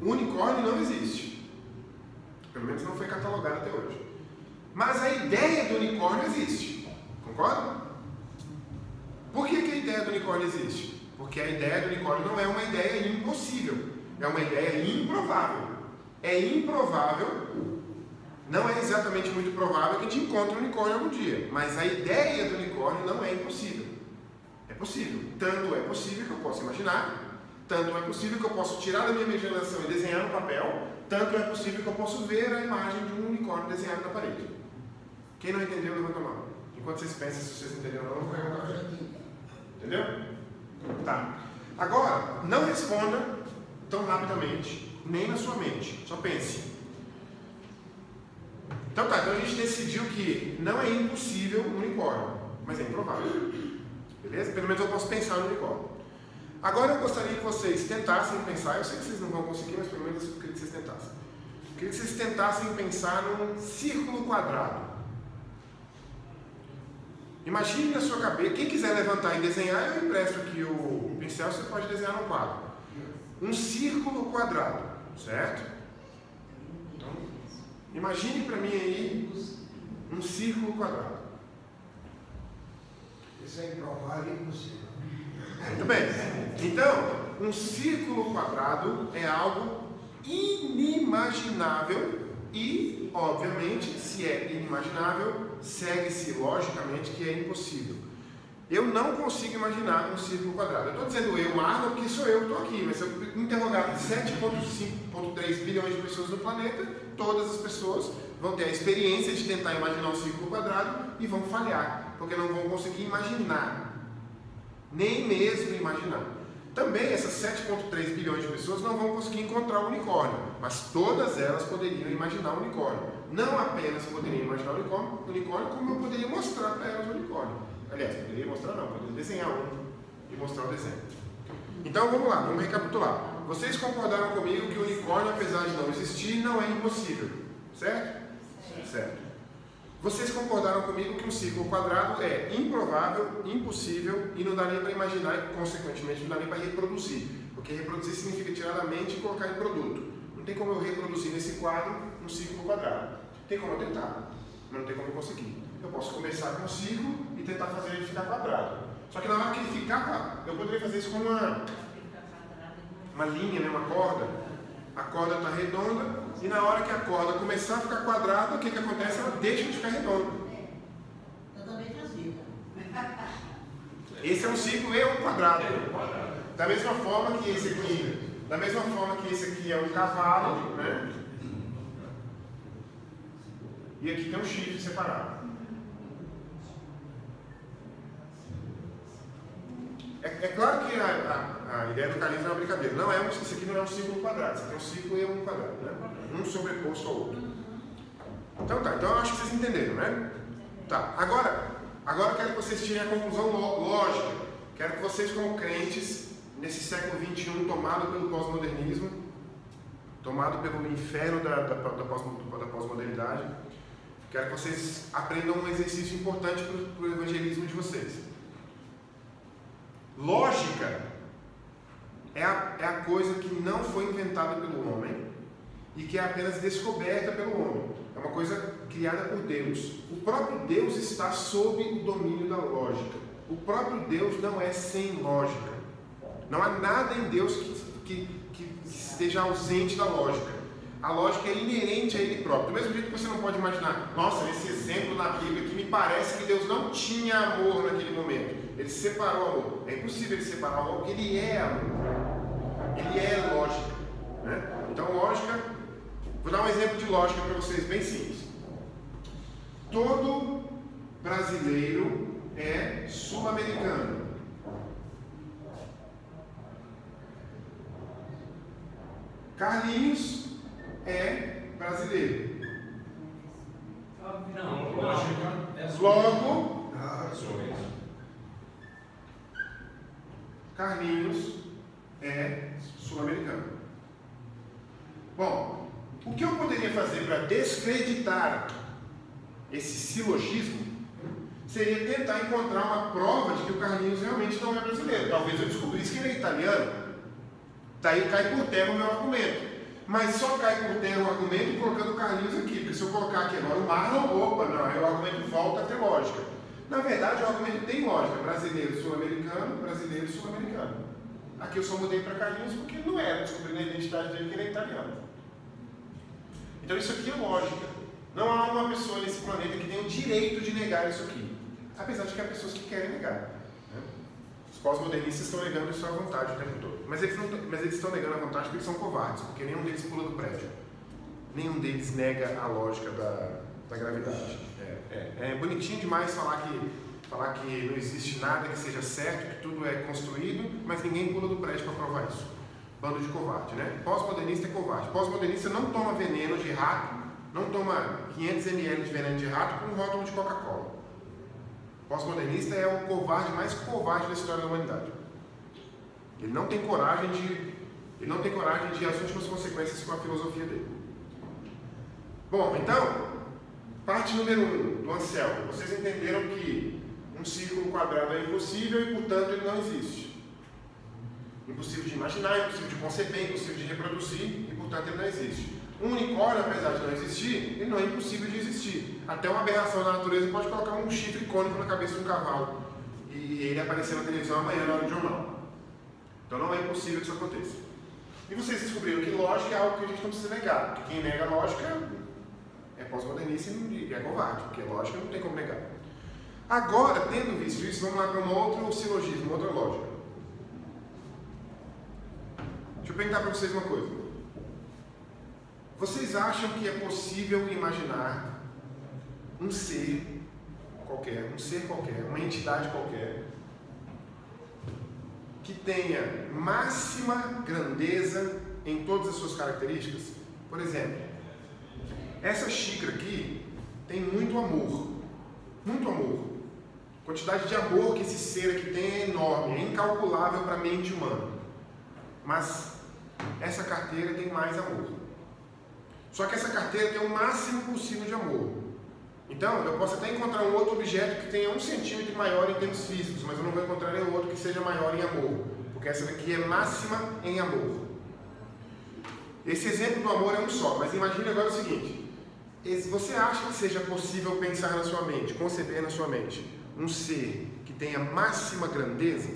O unicórnio não existe. Pelo menos não foi catalogado até hoje. Mas a ideia do unicórnio existe. Concorda? Por que a ideia do unicórnio existe? Porque a ideia do unicórnio não é uma ideia impossível. É uma ideia improvável. É improvável, não é exatamente muito provável que a gente encontre um unicórnio algum dia. Mas a ideia do unicórnio não é impossível. É possível. Tanto é possível que eu posso imaginar, tanto é possível que eu posso tirar da minha imaginação e desenhar no papel, tanto é possível que eu posso ver a imagem de um unicórnio desenhado na parede. Quem não entendeu, levanta a mão. Enquanto vocês pensam se vocês entenderam ou não, vou pegar um café. Entendeu? Tá. Agora, não responda tão rapidamente, nem na sua mente. Só pense. Então tá, então a gente decidiu que não é impossível um unicórnio, mas é improvável. Beleza? Pelo menos eu posso pensar no unicórnio. Agora eu gostaria que vocês tentassem pensar, eu sei que vocês não vão conseguir, mas pelo menos eu queria que vocês tentassem. Eu queria que vocês tentassem pensar num círculo quadrado. Imagine na sua cabeça, quem quiser levantar e desenhar, eu empresto aqui o pincel, você pode desenhar no quadro. Um círculo quadrado, certo? Então, imagine para mim aí um círculo quadrado. Isso é improvável e impossível. Muito bem. Então, um círculo quadrado é algo inimaginável e, obviamente, se é inimaginável, segue-se logicamente que é impossível. Eu não consigo imaginar um círculo quadrado. Eu estou dizendo eu, Marlon, porque sou eu que estou aqui, mas se eu interrogar 7,5,3 bilhões de pessoas no planeta, todas as pessoas vão ter a experiência de tentar imaginar um círculo quadrado e vão falhar, porque não vão conseguir imaginar. Nem mesmo imaginar. Também essas 7,3 bilhões de pessoas não vão conseguir encontrar o unicórnio, mas todas elas poderiam imaginar o unicórnio. Não apenas poderiam imaginar o unicórnio, como eu poderia mostrar para elas o unicórnio. Aliás, poderia mostrar não, poderia desenhar um e mostrar o desenho. Então vamos lá, vamos recapitular. Vocês concordaram comigo que o unicórnio, apesar de não existir, não é impossível, certo? Certo. Vocês concordaram comigo que um círculo quadrado é improvável, impossível e não dá nem para imaginar e, consequentemente, não dá nem para reproduzir. Porque reproduzir significa tirar da mente e colocar em produto. Não tem como eu reproduzir nesse quadro um círculo quadrado. Tem como eu tentar, mas não tem como eu conseguir. Eu posso começar com um círculo e tentar fazer ele ficar quadrado. Só que na hora que ele ficar quadrado, eu poderia fazer isso com uma linha, né, uma corda. A corda está redonda. E na hora que a corda começar a ficar quadrada, o que acontece? Ela deixa de ficar redonda. Eu também fazia. Esse é um círculo e um quadrado. Da mesma forma que esse aqui é um cavalo, né? e aqui tem um chifre separado. É claro que a ideia do calismo é uma brincadeira. Não é isso aqui não é um círculo quadrado. Isso aqui é um círculo e um quadrado, né? Um sobreposto ao outro. Então tá, então eu acho que vocês entenderam, né? Tá, agora eu quero que vocês tirem a conclusão lógica. Quero que vocês, como crentes, nesse século XXI, tomado pelo pós-modernismo, tomado pelo inferno da pós-modernidade, quero que vocês aprendam um exercício importante para o evangelismo de vocês. Lógica é a coisa que não foi inventada pelo homem e que é apenas descoberta pelo homem. É uma coisa criada por Deus. O próprio Deus está sob o domínio da lógica. O próprio Deus não é sem lógica. Não há nada em Deus que esteja ausente da lógica. A lógica é inerente a Ele próprio. Do mesmo jeito que você não pode imaginar, nossa, esse exemplo na Bíblia que me parece que Deus não tinha amor naquele momento. Ele separou o amor. É impossível ele separar o amor porque Ele é amor. Ele é lógica. Né? Então, lógica... Vou dar um exemplo de lógica para vocês, bem simples. Todo brasileiro é sul-americano. Carlinhos é brasileiro. Não, lógica. Logo, Carlinhos é sul-americano. Bom, o que eu poderia fazer para descreditar esse silogismo seria tentar encontrar uma prova de que o Carlinhos realmente não é brasileiro. Talvez eu descobrisse que ele é italiano. Daí cai por terra o meu argumento. Mas só cai por terra o argumento colocando o Carlinhos aqui. Porque se eu colocar aqui agora o Marlon, opa, não, aí o argumento volta a ter lógica. Na verdade, o argumento tem lógica. Brasileiro, sul-americano, brasileiro, sul-americano. Aqui eu só mudei para Carlinhos porque não era. Descobrindo a identidade dele que ele é italiano. Então isso aqui é lógica. Não há uma pessoa nesse planeta que tenha o direito de negar isso aqui. Apesar de que há pessoas que querem negar. Né? Os pós-modernistas estão negando isso à vontade o tempo todo. Mas eles estão negando à vontade porque eles são covardes, porque nenhum deles pula do prédio. Nenhum deles nega a lógica da gravidade. É bonitinho demais falar que não existe nada que seja certo, que tudo é construído, mas ninguém pula do prédio para provar isso. Bando de covarde, né? Pós-modernista é covarde. Pós-modernista não toma veneno de rato, não toma 500 ml de veneno de rato com um rótulo de Coca-Cola. Pós-modernista é o covarde mais covarde da história da humanidade. Ele não tem coragem de as últimas consequências com a filosofia dele. Bom, então, parte número 1 do Anselmo. Vocês entenderam que um círculo quadrado é impossível e, portanto, ele não existe. Impossível de imaginar, impossível de conceber, impossível de reproduzir e, portanto, ele não existe. Um unicórnio, apesar de não existir, ele não é impossível de existir. Até uma aberração da natureza pode colocar um chifre cônico na cabeça de um cavalo e ele aparecer na televisão amanhã na hora do jornal. Então não é impossível que isso aconteça. E vocês descobriram que lógica é algo que a gente não precisa negar. Porque quem nega lógica é pós-modernista e é covarde, porque lógica não tem como negar. Agora, tendo visto isso, vamos lá para um outro silogismo, uma outra lógica. Deixa eu perguntar para vocês uma coisa. Vocês acham que é possível imaginar um ser qualquer, uma entidade qualquer, que tenha máxima grandeza em todas as suas características? Por exemplo, essa xícara aqui tem muito amor. Muito amor. A quantidade de amor que esse ser aqui tem é enorme, é incalculável para a mente humana. Mas essa carteira tem mais amor. Só que essa carteira tem o máximo possível de amor. Então, eu posso até encontrar um outro objeto que tenha 1 centímetro maior em termos físicos, mas eu não vou encontrar nenhum outro que seja maior em amor, porque essa daqui é máxima em amor. Esse exemplo do amor é um só, mas imagine agora o seguinte: você acha que seja possível pensar na sua mente, conceber na sua mente, um ser que tenha máxima grandeza?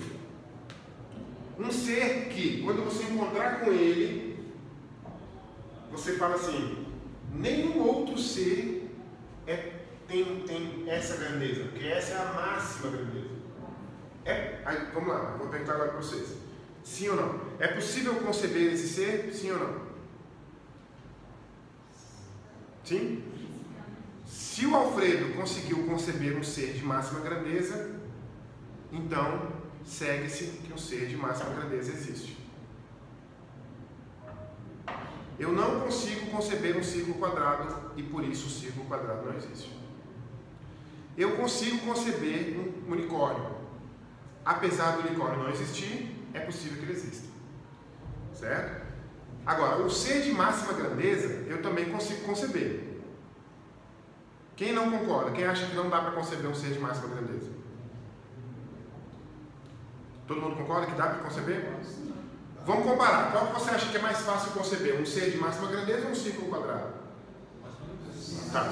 Um ser que, quando você encontrar com ele, você fala assim, nenhum outro ser tem essa grandeza, porque essa é a máxima grandeza. Aí, vamos lá, vou perguntar agora para vocês. Sim ou não? É possível conceber esse ser? Sim ou não? Sim? Se o Alfredo conseguiu conceber um ser de máxima grandeza, então segue-se que um ser de máxima grandeza existe. Eu não consigo conceber um círculo quadrado e por isso o círculo quadrado não existe. Eu consigo conceber um unicórnio. Apesar do unicórnio não existir, é possível que ele exista. Certo? Agora, o ser de máxima grandeza, eu também consigo conceber. Quem não concorda? Quem acha que não dá para conceber um ser de máxima grandeza? Todo mundo concorda que dá para conceber? Vamos comparar. Qual que você acha que é mais fácil conceber? Um ser de máxima grandeza ou um círculo quadrado? Tá.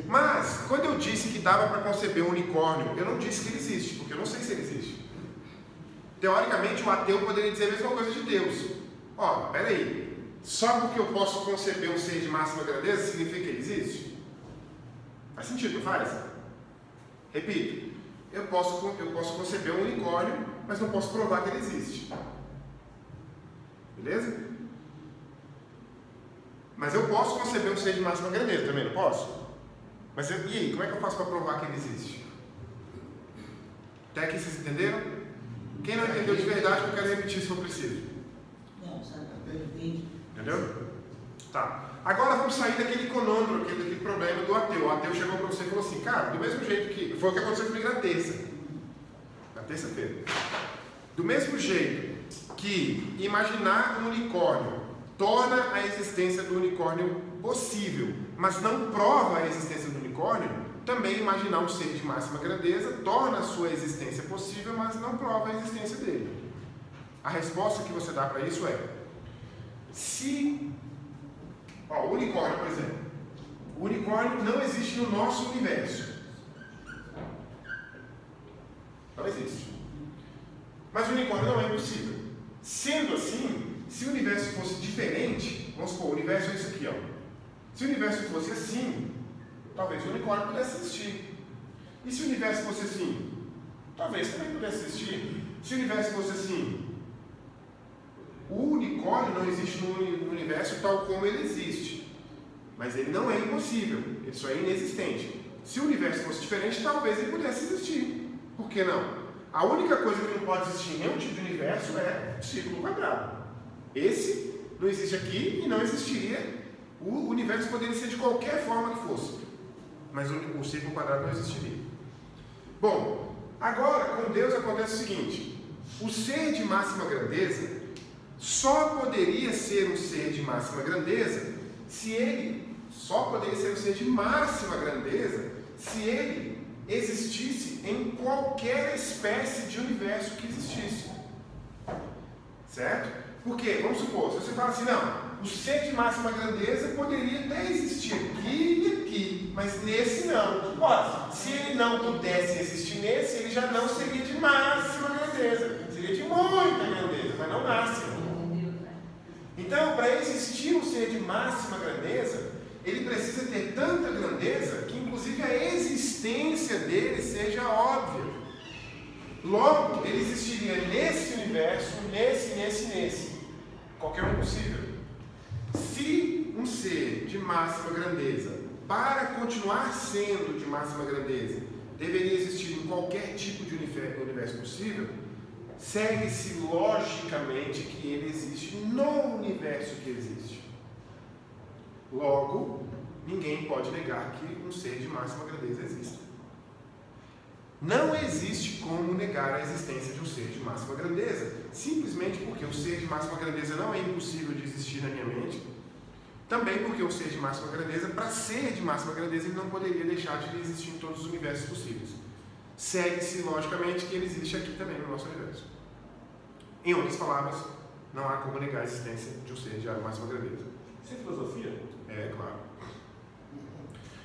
Mas, quando eu disse que dava para conceber um unicórnio, eu não disse que ele existe, porque eu não sei se ele existe. Teoricamente, o ateu poderia dizer a mesma coisa de Deus. Ó, peraí, só porque eu posso conceber um ser de máxima grandeza, significa que ele existe? Faz sentido, não faz? Repito, eu posso conceber um unicórnio, mas não posso provar que ele existe. Beleza? Mas eu posso conceber um ser de máxima grandeza, também não posso? Mas e aí, como é que eu faço para provar que ele existe? Até aqui vocês entenderam? Quem não entendeu de verdade, eu quero repetir se for preciso. Não, sabe, eu entendi. Entendeu? Tá. Agora vamos sair daquele conôndro, daquele problema do ateu. O ateu chegou para você e falou assim, cara, do mesmo jeito que... Foi o que aconteceu comigo na terça. Na terça-feira. Do mesmo jeito que imaginar um unicórnio torna a existência do unicórnio possível, mas não prova a existência do unicórnio, também imaginar um ser de máxima grandeza torna a sua existência possível, mas não prova a existência dele. A resposta que você dá para isso é: se... Ó, o unicórnio, por exemplo. O unicórnio não existe no nosso universo. Não existe. Mas o unicórnio não é impossível. Sendo assim, se o universo fosse diferente, vamos supor, o universo é isso aqui, ó. Se o universo fosse assim, talvez o unicórnio pudesse existir. E se o universo fosse assim, talvez também pudesse existir. Se o universo fosse assim, o unicórnio não existe no universo tal como ele existe. Mas ele não é impossível, ele só é inexistente. Se o universo fosse diferente, talvez ele pudesse existir. Por que não? A única coisa que não pode existir em nenhum tipo de universo é o círculo quadrado. Esse não existe aqui e não existiria. O universo poderia ser de qualquer forma que fosse, mas o círculo quadrado não existiria. Bom, agora com Deus acontece o seguinte: o ser de máxima grandeza só poderia ser um ser de máxima grandeza se ele existisse em qualquer espécie de universo que existisse. Certo? Porque, vamos supor, se você fala assim, não, o ser de máxima grandeza poderia até existir aqui e aqui, mas nesse não. Ora, se ele não pudesse existir nesse, ele já não seria de máxima grandeza. Seria de muita grandeza, mas não máxima. Então, para existir um ser de máxima grandeza, ele precisa ter tanta grandeza que, inclusive, a existência dele seja óbvia. Logo, ele existiria nesse universo, nesse. Qualquer um possível. Se um ser de máxima grandeza, para continuar sendo de máxima grandeza, deveria existir em qualquer tipo de universo possível, segue-se logicamente que ele existe no universo que existe. Logo, ninguém pode negar que um ser de máxima grandeza exista. Não existe como negar a existência de um ser de máxima grandeza, simplesmente porque o ser de máxima grandeza não é impossível de existir na minha mente, também porque o ser de máxima grandeza, para ser de máxima grandeza, ele não poderia deixar de existir em todos os universos possíveis. Segue-se logicamente que ele existe aqui também no nosso universo. Em outras palavras, não há como negar a existência de um ser de máxima grandeza. Isso é filosofia? É, claro.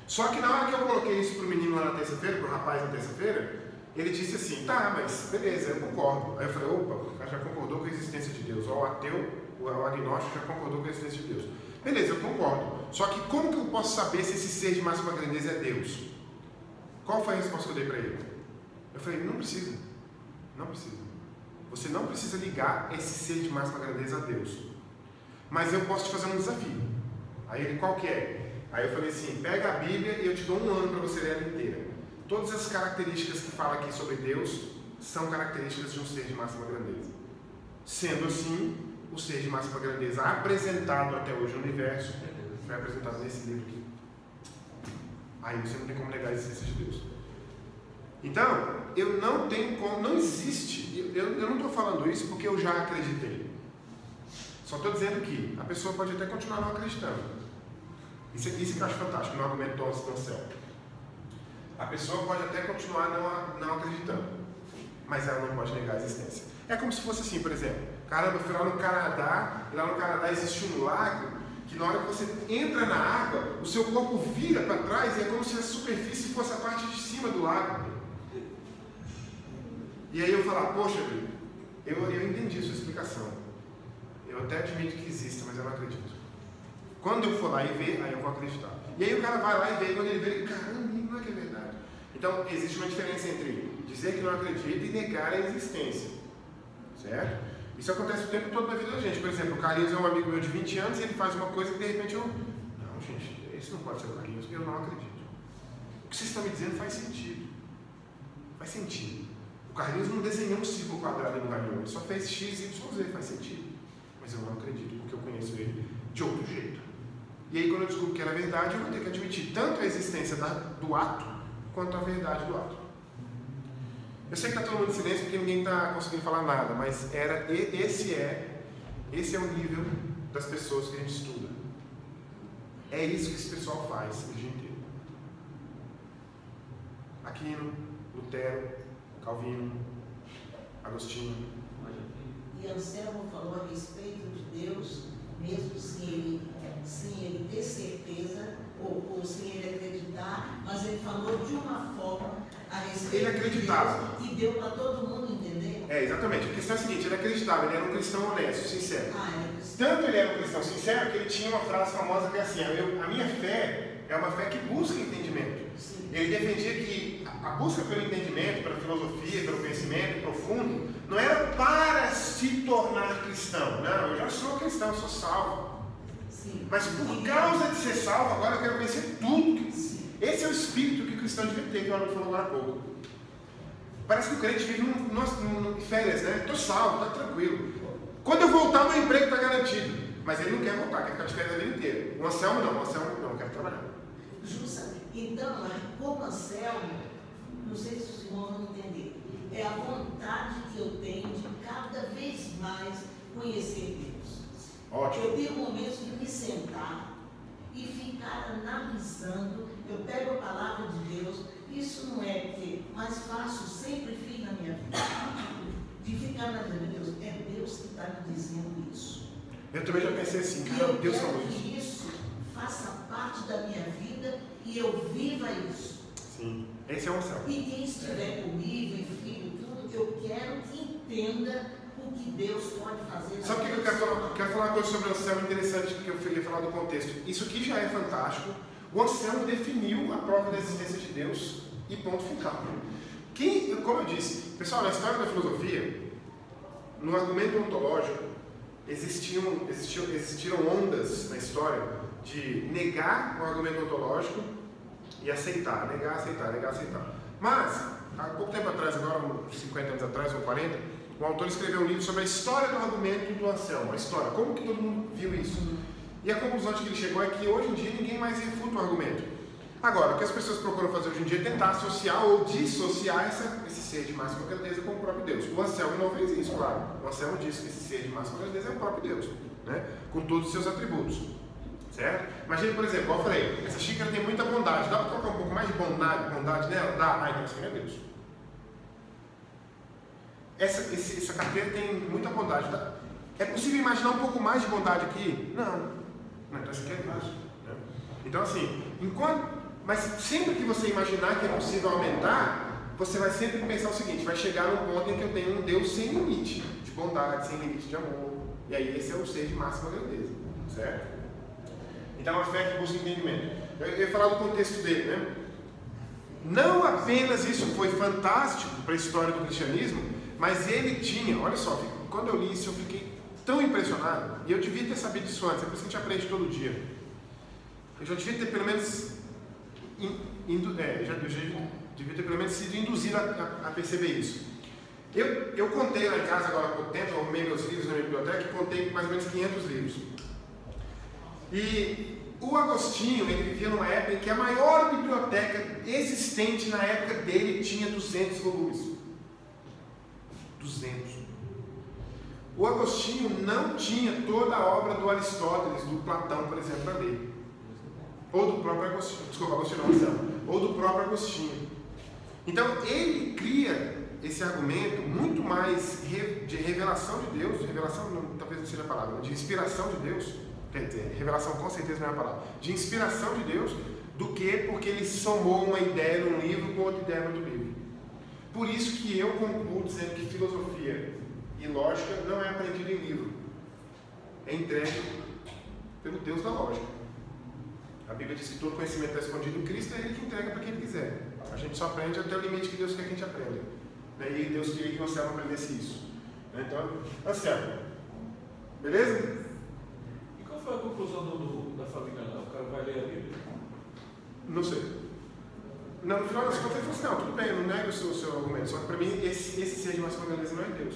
Só que na hora que eu coloquei isso para o menino lá na terça-feira, para o rapaz na terça-feira, ele disse assim, tá, mas beleza, eu concordo. Aí eu falei, opa, o cara já concordou com a existência de Deus. Ó, o ateu, o agnóstico já concordou com a existência de Deus. Beleza, eu concordo. Só que como que eu posso saber se esse ser de máxima grandeza é Deus? Qual foi a resposta que eu dei para ele? Eu falei, não precisa. Não precisa. Você não precisa ligar esse ser de máxima grandeza a Deus. Mas eu posso te fazer um desafio. Aí ele, qual que é? Aí eu falei assim, pega a Bíblia e eu te dou um ano para você ler ela inteira. Todas as características que fala aqui sobre Deus são características de um ser de máxima grandeza. Sendo assim, o ser de máxima grandeza apresentado até hoje no universo foi apresentado nesse livro aqui. Aí você não tem como negar a existência de Deus. Então, eu não tenho como, não existe, eu não estou falando isso porque eu já acreditei. Só estou dizendo que a pessoa pode até continuar não acreditando. Isso que eu acho fantástico, no argumento do Anselmo. A pessoa pode até continuar não acreditando, mas ela não pode negar a existência. É como se fosse assim, por exemplo, caramba, eu fui lá no Canadá, e lá no Canadá existe um lago, que na hora que você entra na água, o seu corpo vira para trás e é como se a superfície fosse a parte de cima do lago. E aí eu falar, poxa, eu entendi a sua explicação. Eu até admito que exista, mas eu não acredito. Quando eu for lá e ver, aí eu vou acreditar. E aí o cara vai lá e vê, e quando ele vê, caramba, não é que é verdade. Então, existe uma diferença entre dizer que não acredita e negar a existência. Certo? Isso acontece o tempo todo na vida da gente. Por exemplo, o Carlinhos é um amigo meu de 20 anos e ele faz uma coisa que de repente eu... Não, gente, esse não pode ser o Carlinhos, eu não acredito. O que vocês estão me dizendo faz sentido. Faz sentido. O Carlinhos não desenhou um círculo quadrado em lugar nenhum, ele só fez X, Y, Z, faz sentido. Mas eu não acredito, porque eu conheço ele de outro jeito. E aí, quando eu descubro que era verdade, eu vou ter que admitir tanto a existência do ato, quanto a verdade do ato. Eu sei que está todo mundo em silêncio porque ninguém está conseguindo falar nada, mas esse é o nível das pessoas que a gente estuda. É isso que esse pessoal faz o dia inteiro. Aquino, Lutero, Calvino, Agostinho. E Anselmo falou a respeito de Deus, mesmo sem ele ter certeza ou sem ele acreditar, mas ele falou de uma forma a respeito ele acreditava. de Deus, e deu para todo mundo entender. É, exatamente. A questão é a seguinte, ele acreditava, ele era um cristão honesto, sincero. Tanto ele era um cristão sincero que ele tinha uma frase famosa que é assim, a minha fé é uma fé que busca entendimento. Sim. Ele defendia que a busca pelo entendimento, pela filosofia, pelo conhecimento profundo, não era para se tornar cristão. Não, eu já sou cristão, eu sou salvo. Sim. Mas por causa de ser salvo, agora eu quero conhecer tudo. Sim. Esse é o espírito que o cristão devia ter, que o Arnold falou agora há pouco. Parece que o crente vive em férias, né? Estou salvo, está tranquilo. Quando eu voltar, meu emprego está garantido. Mas ele não quer voltar, quer ficar de férias a vida inteira. O Anselmo não, quer trabalhar. Justa. Então, como Anselmo, não sei se os irmãos vão entender, é a vontade que eu tenho de cada vez mais conhecer Deus. Ótimo. Eu tenho momentos de me sentar e ficar analisando, eu pego a palavra de Deus, isso não é porque mais fácil, sempre fiz na minha vida, de ficar analisando Deus, é Deus que está me dizendo isso. Eu também já pensei assim, E cara, eu Deus quero falou isso. que isso faça parte da minha vida e eu viva isso. Sim, esse é o Anselmo. E quem estiver comigo, enfim, tudo, eu quero que entenda o que Deus pode fazer. Sabe o que eu quero falar? Eu quero falar uma coisa sobre o Anselmo interessante que eu ia falar do contexto. Isso aqui já é fantástico. O Anselmo definiu a prova da existência de Deus e ponto final. Como eu disse, pessoal, na história da filosofia, no argumento ontológico, existiram ondas na história de negar o argumento ontológico e aceitar, negar, aceitar. Mas, há pouco tempo atrás, agora uns 50 anos atrás ou 40, o autor escreveu um livro sobre a história do argumento do Anselmo, a história, como que todo mundo viu isso. E a conclusão que ele chegou é que hoje em dia ninguém mais refuta o argumento. Agora, o que as pessoas procuram fazer hoje em dia é tentar associar ou dissociar esse ser de máxima grandeza com o próprio Deus. O Anselmo não fez isso, claro. O Anselmo disse que esse ser de máxima grandeza é o próprio Deus, né? Com todos os seus atributos. Certo? Imagina, por exemplo, como eu falei, essa xícara tem muita bondade. Dá para colocar um pouco mais de bondade nela? Dá. Então esse aqui é Deus. Essa carteira tem muita bondade. Tá? É possível imaginar um pouco mais de bondade aqui? Não. Então essa aqui é Deus. Né? Então assim, mas sempre que você imaginar que é possível aumentar, você vai sempre pensar o seguinte, vai chegar num ponto em que eu tenho um Deus sem limite de bondade, sem limite de amor. E aí esse é o ser de máxima grandeza. Certo? Então a fé que busca entendimento. Eu ia falar do contexto dele, né? Não apenas isso foi fantástico para a história do cristianismo, mas ele tinha, olha só, quando eu li isso eu fiquei tão impressionado, e eu devia ter sabido isso antes, é por isso que a gente aprende todo dia. eu já devia ter pelo menos devia ter pelo menos sido induzido a perceber isso. Eu contei lá em casa agora há pouco tempo, eu arrumei meus livros na minha biblioteca e contei mais ou menos 500 livros. E o Agostinho, ele vivia numa época em que a maior biblioteca existente na época dele tinha 200 volumes. 200. O Agostinho não tinha toda a obra do Aristóteles, do Platão, por exemplo, para ler. Ou do próprio Agostinho. Desculpa, Agostinho não. Ou do próprio Agostinho. Então, ele cria esse argumento muito mais de revelação de Deus, de revelação, não, talvez não seja a palavra, de inspiração de Deus, quer dizer, revelação com certeza não é a palavra, de inspiração de Deus, do que porque ele somou uma ideia num livro com outra ideia no outro livro. Por isso que eu concluo dizendo que filosofia e lógica não é aprendido em livro, é entregue pelo Deus da lógica. A Bíblia diz que todo conhecimento está escondido em Cristo, é Ele que entrega para quem Ele quiser. A gente só aprende até o limite que Deus quer que a gente aprenda. E Deus queria que o Anselmo aprendesse isso. Então, Anselmo, beleza? E qual foi a conclusão da família lá? O cara vai ler a Bíblia? Não sei. Não, no final das contas ele falou assim, não, tudo bem, eu não nego o seu argumento, só que para mim esse ser de máxima grandeza não é Deus.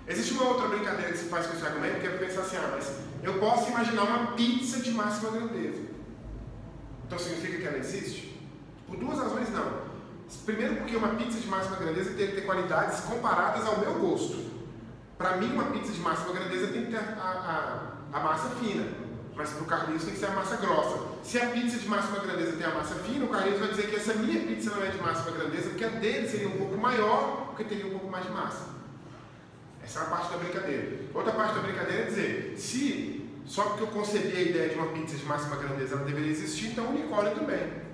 Existe uma outra brincadeira que se faz com esse argumento, que é pensar assim, mas eu posso imaginar uma pizza de máxima grandeza. Então significa que ela existe? Por duas razões não. Primeiro porque uma pizza de máxima grandeza tem que ter qualidades comparadas ao meu gosto. Para mim uma pizza de máxima grandeza tem que ter a massa fina, mas para o Carlinhos tem que ser a massa grossa. Se a pizza de máxima grandeza tem a massa fina, o Carlinhos vai dizer que essa minha pizza não é de máxima grandeza, porque a dele seria um pouco maior, porque teria um pouco mais de massa. Essa é uma parte da brincadeira. Outra parte da brincadeira é dizer, se só porque eu concebi a ideia de uma pizza de máxima grandeza ela deveria existir, então o unicórnio também.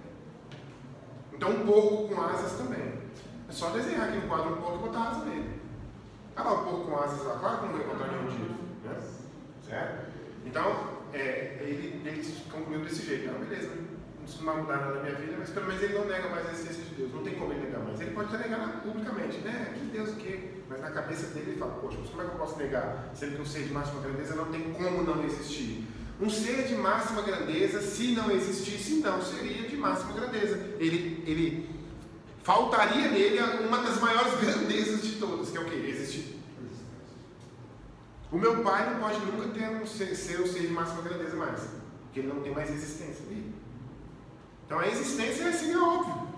Então um porco com asas também. É só desenhar aqui no quadro um porco e botar asa nele. Olha lá o porco com asas lá, claro que não vai encontrar nenhum dia. Né? Certo? Então, ele concluiu desse jeito. Não, beleza, isso não vai mudar nada na minha vida, mas pelo menos ele não nega mais a existência de Deus. Não tem como ele negar mais. Ele pode até negar publicamente, né? Que Deus o quê? Mas na cabeça dele ele fala, poxa, mas como é que eu posso negar? Sendo que um ser de máxima grandeza não tem como não existir. Um ser de máxima grandeza, se não existisse, não seria de máxima grandeza. Ele faltaria nele uma das maiores grandezas de todas, que é o quê? Existir. O meu pai não pode nunca ser um ser de máxima grandeza mais, porque ele não tem mais existência. Então a existência assim é óbvio.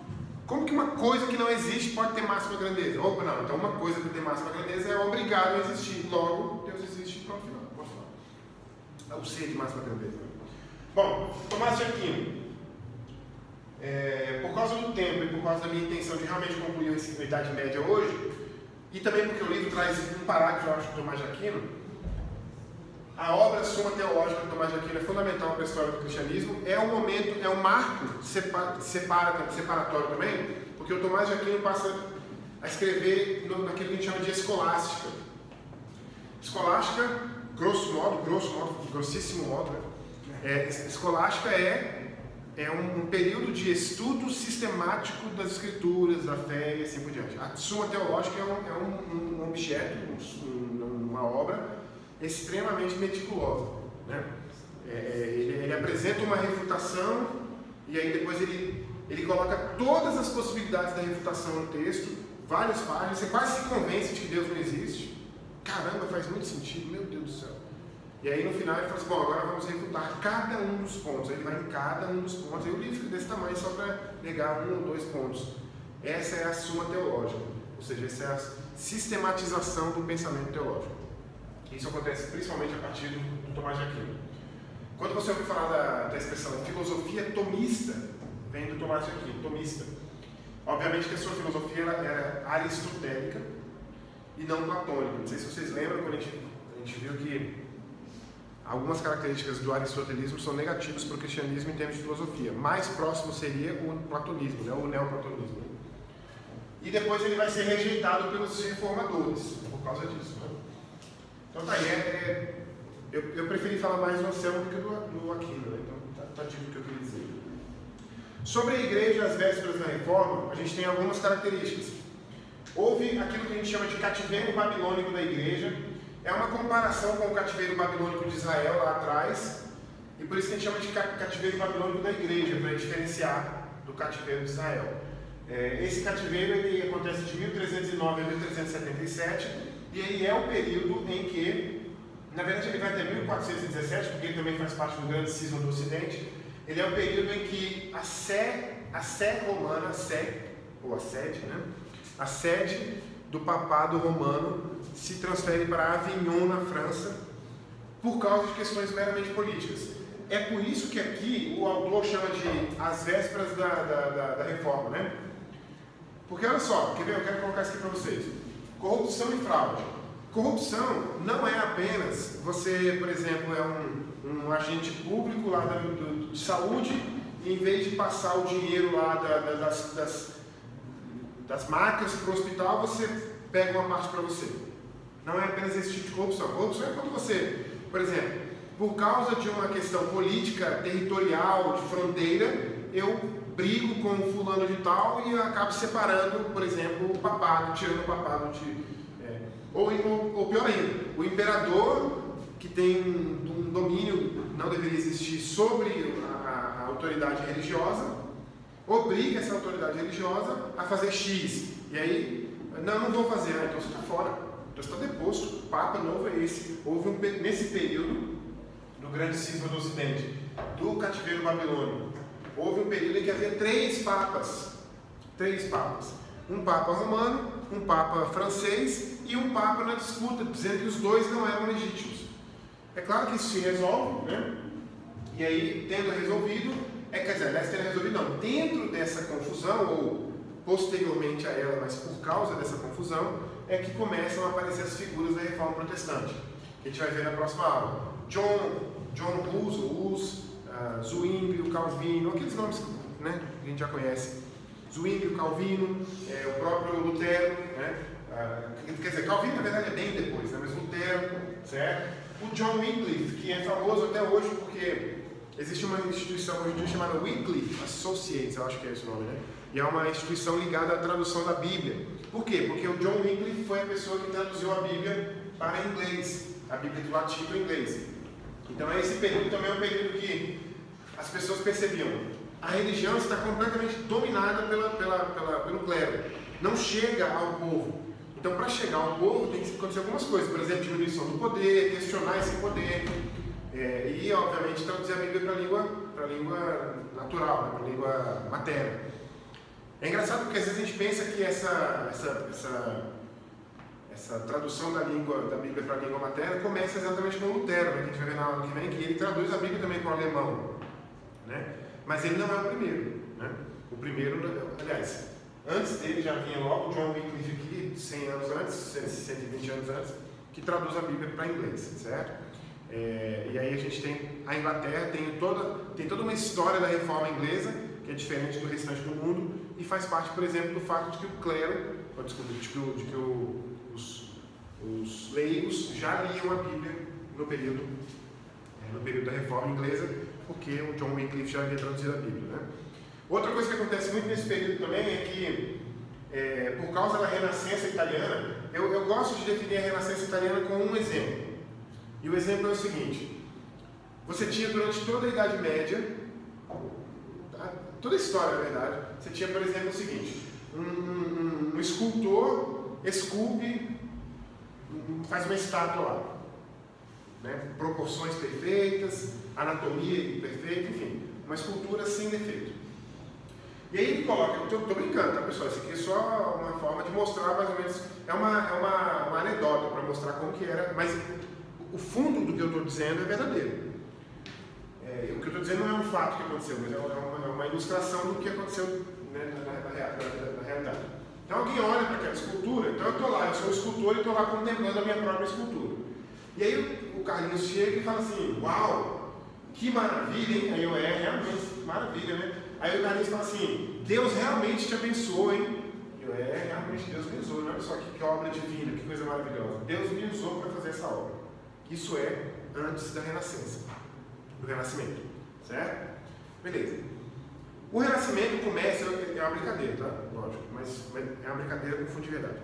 Como que uma coisa que não existe pode ter máxima grandeza? Opa, não. Então uma coisa que tem máxima grandeza é obrigado a existir. Logo, Deus existe, pronto, final. Posso falar. É o ser de máxima grandeza. Bom, Tomás de Aquino. Por causa do tempo e por causa da minha intenção de realmente concluir a Idade Média hoje, e também porque o livro traz um parágrafo, eu acho, de Tomás de Aquino, a obra Suma Teológica de Tomás de Aquino é fundamental para a história do cristianismo, é um momento, é um marco separatório também, porque o Tomás de Aquino passa a escrever naquilo que a gente chama de escolástica. Escolástica, grossíssimo modo, né? Escolástica é um período de estudo sistemático das escrituras, da fé e assim por diante. A Suma Teológica é um objeto, uma obra extremamente meticulosa, né? Ele apresenta uma refutação e aí depois ele coloca todas as possibilidades da refutação no texto, várias páginas, você quase se convence de que Deus não existe. Caramba, faz muito sentido, meu Deus do céu. E aí no final ele fala assim, bom, agora vamos refutar cada um dos pontos. Aí ele vai em cada um dos pontos, aí o livro fica desse tamanho só para negar 1 ou 2 pontos. Essa é a Suma Teológica, ou seja, essa é a sistematização do pensamento teológico. Isso acontece principalmente a partir do Tomás de Aquino. Quando você ouve falar da expressão filosofia tomista, vem do Tomás de Aquino, tomista. Obviamente que a sua filosofia era aristotélica e não platônica. Não sei se vocês lembram quando a gente viu que algumas características do aristotelismo são negativas para o cristianismo em termos de filosofia. Mais próximo seria o platonismo, né? O neoplatonismo. E depois ele vai ser rejeitado pelos reformadores por causa disso. Né? Então tá aí, eu preferi falar mais do Anselmo do que do Aquino, né? Então tá dito o que eu queria dizer. Sobre a igreja às vésperas da reforma, a gente tem algumas características. Houve aquilo que a gente chama de cativeiro babilônico da igreja, é uma comparação com o cativeiro babilônico de Israel lá atrás, E por isso que a gente chama de cativeiro babilônico da igreja, para diferenciar do cativeiro de Israel. Esse cativeiro ele acontece de 1309 a 1377, e aí é o período em que, na verdade ele vai até 1417, porque ele também faz parte do grande cisma do Ocidente. Ele é o período em que a sé romana, a sede do papado romano se transfere para Avignon, na França, por causa de questões meramente políticas. É por isso que aqui o autor chama de as vésperas da reforma, né? Porque olha só, quer ver? Eu quero colocar isso aqui para vocês. Corrupção e fraude. Corrupção não é apenas você, por exemplo, é um agente público lá de saúde, e em vez de passar o dinheiro lá das marcas para o hospital, você pega uma parte para você. Não é apenas esse tipo de corrupção. Corrupção é quando você, por exemplo, por causa de uma questão política, territorial, de fronteira, eu brigo com o fulano de tal e eu acabo separando, por exemplo, o papado, tirando o papado ou pior ainda, o imperador, que tem um domínio, não deveria existir, sobre a autoridade religiosa, obriga essa autoridade religiosa a fazer X. E aí, não vou fazer, então você está fora, então você está deposto. O Papa novo é esse. Houve nesse período do grande cisma do Ocidente, do cativeiro babilônico, houve um período em que havia 3 papas. 3 papas. Um papa romano, um papa francês e um papa na disputa, dizendo que os 2 não eram legítimos. É claro que isso se resolve, né? E aí, tendo resolvido, quer dizer, aliás, tendo resolvido não, dentro dessa confusão, ou posteriormente a ela, mas por causa dessa confusão, é que começam a aparecer as figuras da reforma protestante, que a gente vai ver na próxima aula. John Hus, Zwinglio, Calvino, aqueles nomes, né, que a gente já conhece. Zwinglio, Calvino, o próprio Lutero, né? Quer dizer, Calvino na verdade é bem depois, né? Mas Lutero, certo? O John Wycliffe, que é famoso até hoje porque existe uma instituição hoje em dia chamada Wycliffe Associates, eu acho que é esse o nome, né? E é uma instituição ligada à tradução da Bíblia. Por quê? Porque o John Wycliffe foi a pessoa que traduziu a Bíblia para inglês, a Bíblia do latim para o inglês. Então esse período também é um período que as pessoas percebiam: a religião está completamente dominada pelo clero, não chega ao povo. Então, para chegar ao povo tem que acontecer algumas coisas, por exemplo, diminuição do poder, questionar esse poder, e obviamente traduzir a Bíblia para a língua natural, né, para a língua materna. É engraçado porque às vezes a gente pensa que essa tradução da Bíblia para a língua materna começa exatamente com Lutero, né, que a gente vai ver na aula que vem, que ele traduz a Bíblia também para o alemão, né? Mas ele não é o primeiro, né? O primeiro, aliás, antes dele já vinha logo John Wycliffe aqui, 100 anos antes, 120 anos antes, que traduz a Bíblia para inglês, certo? E aí a gente tem a Inglaterra, tem toda uma história da reforma inglesa, que é diferente do restante do mundo, e faz parte, por exemplo, do fato de que o clero, de que os leigos já liam a Bíblia no período da reforma inglesa, porque o John Wycliffe já havia traduzido a Bíblia, né? Outra coisa que acontece muito nesse período também é que, por causa da Renascença italiana, eu gosto de definir a Renascença italiana com um exemplo. E o exemplo é o seguinte: você tinha durante toda a Idade Média, toda a história, na verdade, você tinha, por exemplo, o seguinte: um escultor esculpe, faz uma estátua lá, né? Proporções perfeitas, anatomia perfeita, enfim, uma escultura sem defeito. E aí ele coloca, eu estou brincando, tá, pessoal? Isso aqui é só uma forma de mostrar mais ou menos, é uma anedota para mostrar como que era, mas o fundo do que eu estou dizendo é verdadeiro. O que eu estou dizendo não é um fato que aconteceu, mas é uma ilustração do que aconteceu, né, na realidade. Então alguém olha para aquela escultura, então eu estou lá, eu sou um escultor e estou lá contemplando a minha própria escultura. E aí o Carlinhos chega e fala assim: uau, que maravilha, hein? Aí eu, realmente, maravilha, né? Aí o Carlinhos fala assim: Deus realmente te abençoou, hein? Eu, realmente Deus me usou, olha só que obra divina, que coisa maravilhosa. Deus me usou para fazer essa obra. Isso é antes da Renascença, do Renascimento, certo? Beleza. O Renascimento começa, é uma brincadeira, tá? Lógico, mas é uma brincadeira com fundo de verdade.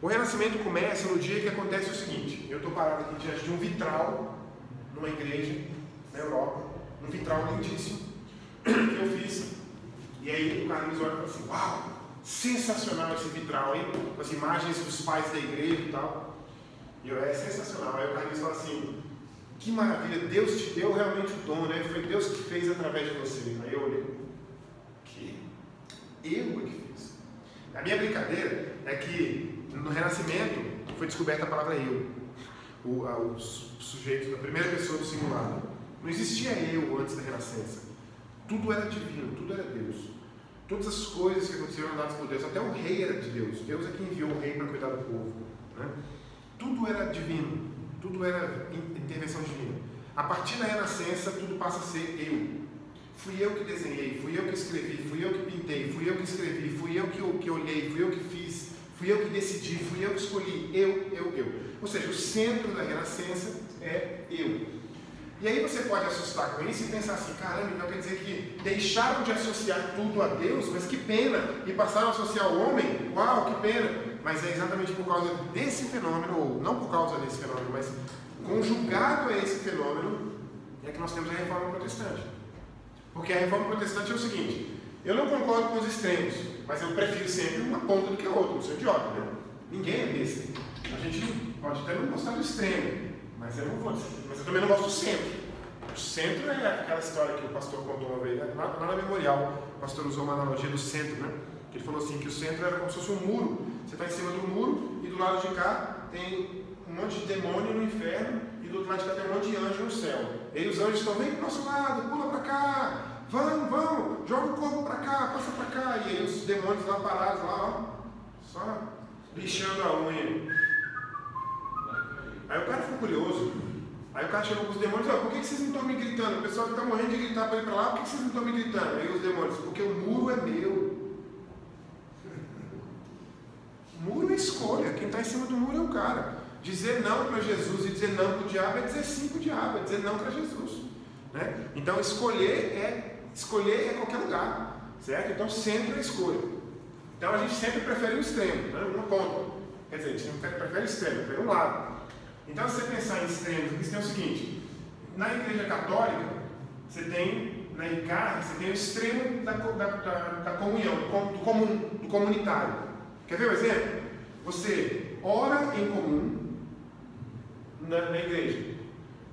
O Renascimento começa no dia que acontece o seguinte: eu estou parado aqui diante de um vitral, numa igreja, na Europa, um vitral lindíssimo que eu fiz. E aí o cara me olha e fala assim, uau, sensacional esse vitral, hein? Com as imagens dos pais da igreja e tal. E eu, é sensacional. Aí o cara me fala assim, que maravilha, Deus te deu realmente o dom, né? Foi Deus que fez através de você. Aí eu olhei, que? Eu é que fiz. A minha brincadeira é que no Renascimento foi descoberta a palavra eu. O sujeito da primeira pessoa do singular. Não existia eu antes da Renascença. Tudo era divino, tudo era Deus. Todas as coisas que aconteceram eram dadas por Deus. Até o rei era de Deus. Deus é quem enviou o rei para cuidar do povo, né? Tudo era divino. Tudo era intervenção divina. A partir da Renascença, tudo passa a ser eu. Fui eu que desenhei, fui eu que escrevi, fui eu que pintei, fui eu que escrevi, fui eu que olhei, fui eu que fiz, fui eu que decidi, fui eu que escolhi. Eu. Ou seja, o centro da Renascença é eu. E aí você pode assustar com isso e pensar assim, caramba, então quer dizer que deixaram de associar tudo a Deus, mas que pena, e passaram a associar ao homem, uau, que pena. Mas é exatamente por causa desse fenômeno, ou não por causa desse fenômeno, mas conjugado a esse fenômeno, é que nós temos a Reforma Protestante. Porque a Reforma Protestante é o seguinte, eu não concordo com os extremos, mas eu prefiro sempre uma ponta do que a outra, não sou idiota, né? Ninguém é desse. A gente pode até não gostar do extremo, mas eu não vou, mas eu também não gosto do centro. O centro é aquela história que o pastor contou uma vez, lá na Memorial, o pastor usou uma analogia do centro, né? Que ele falou assim, que o centro era como se fosse um muro. Você está em cima do muro e do lado de cá tem um monte de demônio no inferno e do outro lado de cá tem um monte de anjo no céu. E os anjos estão, vem para o nosso lado, pula para cá, vamos, joga o corpo para cá, passa para cá. E aí os demônios lá parados, lá, ó, só lixando a unha. Aí o cara ficou curioso. Aí o cara chegou com os demônios, por que vocês não estão me gritando? O pessoal está morrendo de gritar para ir para lá, por que vocês não estão me gritando? Aí os demônios, porque o muro é meu. O muro é escolha, quem está em cima do muro é o cara. Dizer não para Jesus e dizer não para o diabo é dizer sim para o diabo, é dizer não para Jesus, né? Então escolher é qualquer lugar, certo? Então sempre é escolha. Então a gente sempre prefere um extremo, né? Uma ponta. Quer dizer, a gente não prefere o extremo, prefere um lado. Então se você pensar em extremos, aqui você tem o seguinte, na Igreja Católica, você tem, na ICAR, você tem o extremo da comunhão, do comunitário. Quer ver um exemplo? Você ora em comum na igreja.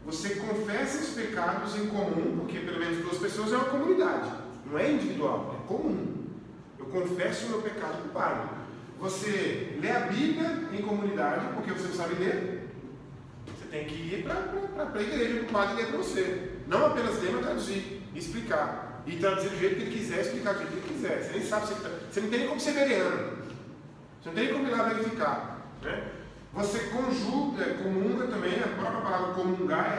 Você confessa os pecados em comum, porque pelo menos 2 pessoas é uma comunidade, não é individual, é comum. Eu confesso o meu pecado para o Pai. Você lê a Bíblia em comunidade, porque você não sabe ler. Você tem que ir para a igreja, para o padre ler para você. Não apenas ler, mas traduzir, explicar. E traduzir do jeito que ele quiser, explicar do jeito que ele quiser. Você nem sabe, você não tem nem como ser veriano. Você não tem como ir lá verificar, né? Você comunga também, a própria palavra comungar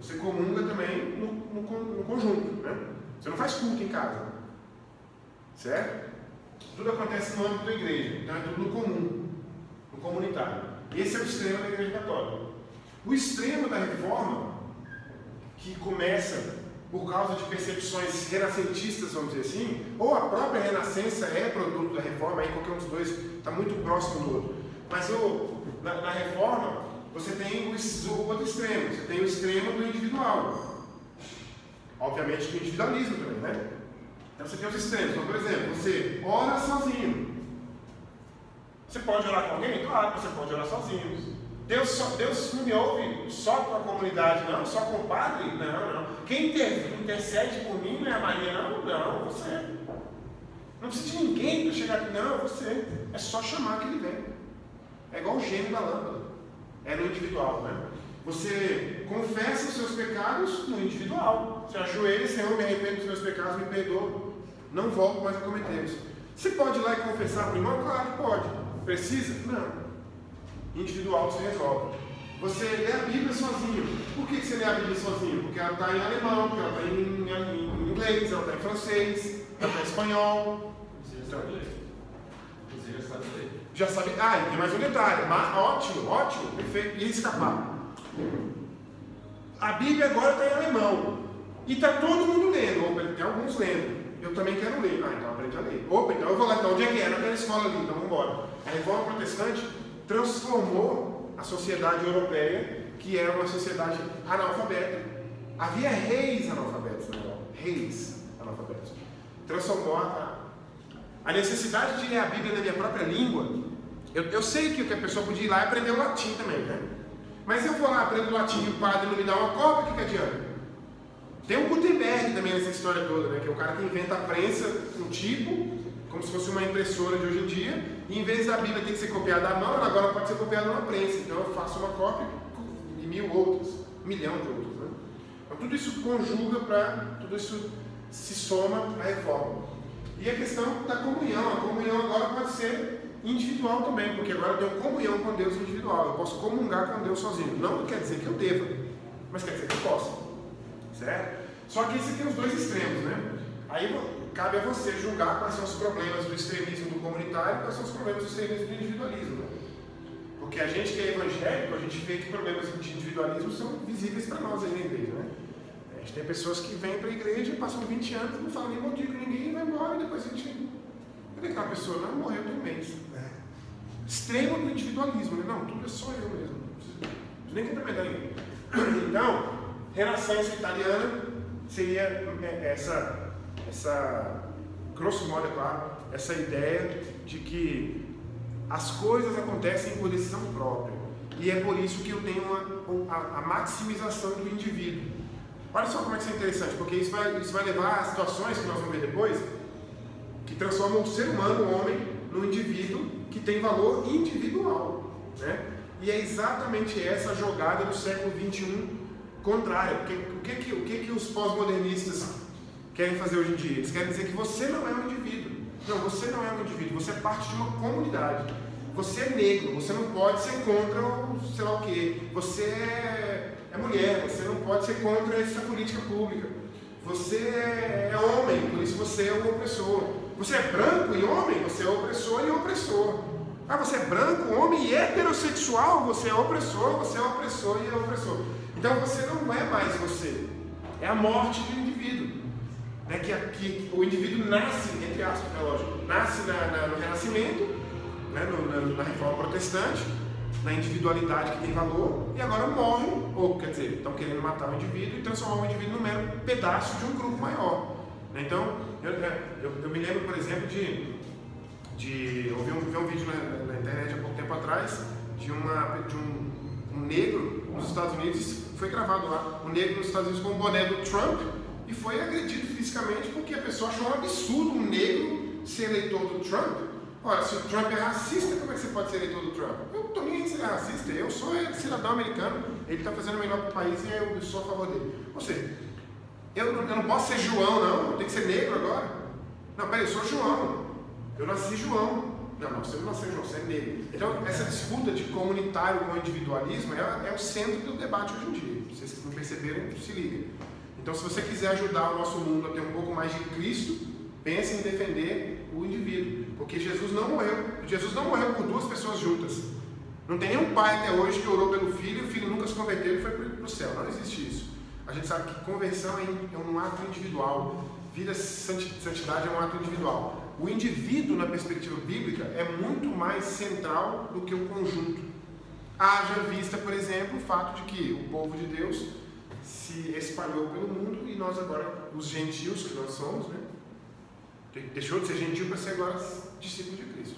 você comunga também no conjunto, né? Você não faz culto em casa, certo? Tudo acontece no âmbito da igreja, então é tudo no comum, no comunitário. Esse é o extremo da Igreja Católica. O extremo da Reforma, que começa por causa de percepções renascentistas, vamos dizer assim, ou a própria Renascença é produto da Reforma, aí qualquer um dos dois está muito próximo do outro. Mas na Reforma, você tem o outro extremo, você tem o extremo do individual. Obviamente do individualismo também, né? Então você tem os extremos. Então, por exemplo, você ora sozinho. Você pode orar com alguém? Claro, você pode orar sozinho. Deus não me ouve só com a comunidade, não, só com o padre? Não. Quem intercede por mim não é a Maria, não, você. Não precisa de ninguém para chegar aqui, não, você. É só chamar que ele vem. É igual o gênio da lâmpada. É no individual, né? Você confessa os seus pecados no individual. Você ajoelha, Senhor, me arrependo dos meus pecados, me perdoa. Não volto mais a cometê-los. Você pode ir lá e confessar para o irmão? Claro que pode. Precisa? Não. Individual você resolve. Você lê a Bíblia sozinho. Por que você lê a Bíblia sozinho? Porque ela está em alemão, porque ela está em inglês, ela está em francês, ela está em espanhol. Você já sabe ler. Já sabe. E tem mais um detalhe. Mas, ótimo, perfeito. E escapar. A Bíblia agora está em alemão. E está todo mundo lendo. Opa, tem alguns lendo. Eu também quero ler. Então aprende a ler. Opa, então eu vou lá. Então onde é que é? Naquela escola ali. Então vamos embora. A Reforma Protestante transformou a sociedade europeia, que era uma sociedade analfabeta, Havia reis analfabetos na Europa. Reis analfabetos. Transformou a necessidade de ler a Bíblia na minha própria língua. Eu sei que a pessoa podia ir lá e aprender o latim também, né? Mas eu vou lá, aprendo o latim e o padre não me dá uma cópia, o que adianta? Tem o Gutenberg também nessa história toda, né? Que é o cara que inventa a prensa, um tipo, como se fosse uma impressora de hoje em dia, e em vez da Bíblia ter que ser copiada à mão, ela agora pode ser copiada numa prensa. Então eu faço uma cópia e 1000 outras, 1 milhão de outras, né? Então tudo isso conjuga tudo isso se soma à reforma. E a questão da comunhão. A comunhão agora pode ser individual também, porque agora eu tenho comunhão com Deus individual. Eu posso comungar com Deus sozinho. Não quer dizer que eu deva, mas quer dizer que eu posso. Certo? Só que isso tem os dois extremos, né? Aí cabe a você julgar quais são os problemas do extremismo do comunitário e quais são os problemas do extremismo do individualismo, né? Porque a gente que é evangélico, a gente vê que problemas de individualismo são visíveis para nós aí na igreja, né? A gente tem pessoas que vêm para a igreja, passam 20 anos, não falam nem bom dia com ninguém, vai embora e depois a gente... Cadê aquela pessoa? Não, morreu tem um mês. Extremo do individualismo, né? Não, tudo é só eu mesmo. Não preciso nem cumprimentar ninguém. Então, renascença italiana seria essa grosso modo, é claro, essa ideia de que as coisas acontecem por decisão própria. E é por isso que eu tenho a maximização do indivíduo. Olha só como é que isso é interessante, porque isso vai levar a situações que nós vamos ver depois, que transformam o ser humano, o homem, num indivíduo que tem valor individual, né? E é exatamente essa jogada do século XXI contrária. Porque o que os pós-modernistas querem fazer hoje em dia? Eles querem dizer que você não é um indivíduo. Não, você não é um indivíduo, você é parte de uma comunidade. Você é negro, você não pode ser contra o sei lá o quê. Você é mulher, você não pode ser contra essa política pública. Você é homem, por isso você é o opressor. Você é branco e homem, você é opressor e opressor. Ah, você é branco, homem e heterossexual, você é opressor e é opressor. Então você não é mais você. É a morte do indivíduo. Né? Que o indivíduo nasce, entre aspas, é lógico, nasce no Renascimento, né? na Reforma Protestante, na individualidade que tem valor, e agora morre, ou quer dizer, estão querendo matar o indivíduo e transformar o indivíduo num mero pedaço de um grupo maior. Então, eu me lembro, por exemplo, eu vi um vídeo na internet há pouco tempo atrás de um negro nos Estados Unidos, foi gravado lá, um negro nos Estados Unidos com o boné do Trump e foi agredido fisicamente porque a pessoa achou um absurdo um negro ser eleitor do Trump. Ora, se o Trump é racista, como é que você pode ser eleitor do Trump? Eu não estou nem aí se ele é racista, eu sou cidadão americano, ele está fazendo o melhor para o país e eu sou a favor dele. Ou seja, eu não posso ser João, não, eu tenho que ser negro agora. Não, peraí, eu sou João, eu nasci João. Não, você não nasceu João, você é negro. Então, essa disputa de comunitário com individualismo é o centro do debate hoje em dia. Se vocês não perceberam, se liga. Então, se você quiser ajudar o nosso mundo a ter um pouco mais de Cristo, pense em defender o indivíduo. Porque Jesus não morreu por duas pessoas juntas. Não tem nenhum pai até hoje que orou pelo filho e o filho nunca se converteu e foi para o céu. Não existe isso. A gente sabe que conversão é um ato individual. Vida santidade é um ato individual. O indivíduo, na perspectiva bíblica, é muito mais central do que o conjunto. Haja vista, por exemplo, o fato de que o povo de Deus se espalhou pelo mundo e nós agora, os gentios que nós somos, né? Deixou de ser gentil para ser agora discípulo de Cristo.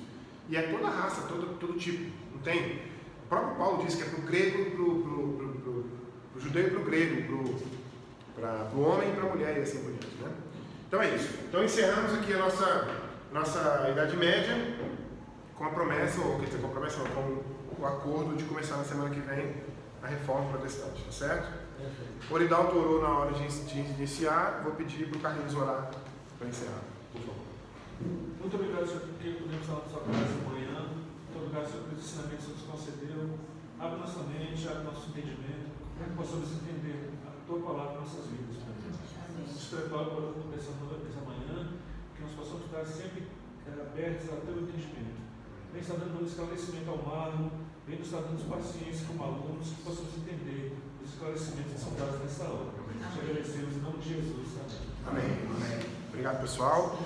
E é toda raça, todo tipo. Não tem? O próprio Paulo diz que é para o grego, para o judeu e para o grego, para o homem e para a mulher e assim por diante, né? Então é isso. Então encerramos aqui a nossa Idade Média com a promessa, ou quer dizer, com a promessa não, com o acordo de começar na semana que vem a Reforma Protestante, tá certo? O Oridalto orou na hora de iniciar, vou pedir para o Carlinhos orar para encerrar, por favor. Muito obrigado, Senhor, porque podemos estar na sua casa essa manhã. Muito obrigado, Senhor, pelos ensinamentos que nos concedeu. Abre nossa mente, abre nosso entendimento, para que possamos entender a tua palavra em nossas vidas. Nos prepara para essa manhã, que nós possamos estar sempre abertos ao teu entendimento. Vem estar dando esclarecimento ao Marlon, vem nos estar dando paciência como alunos, que possamos entender os esclarecimentos que são dados nessa hora. Te agradecemos em nome de Jesus. Amém. Amém. Obrigado, pessoal.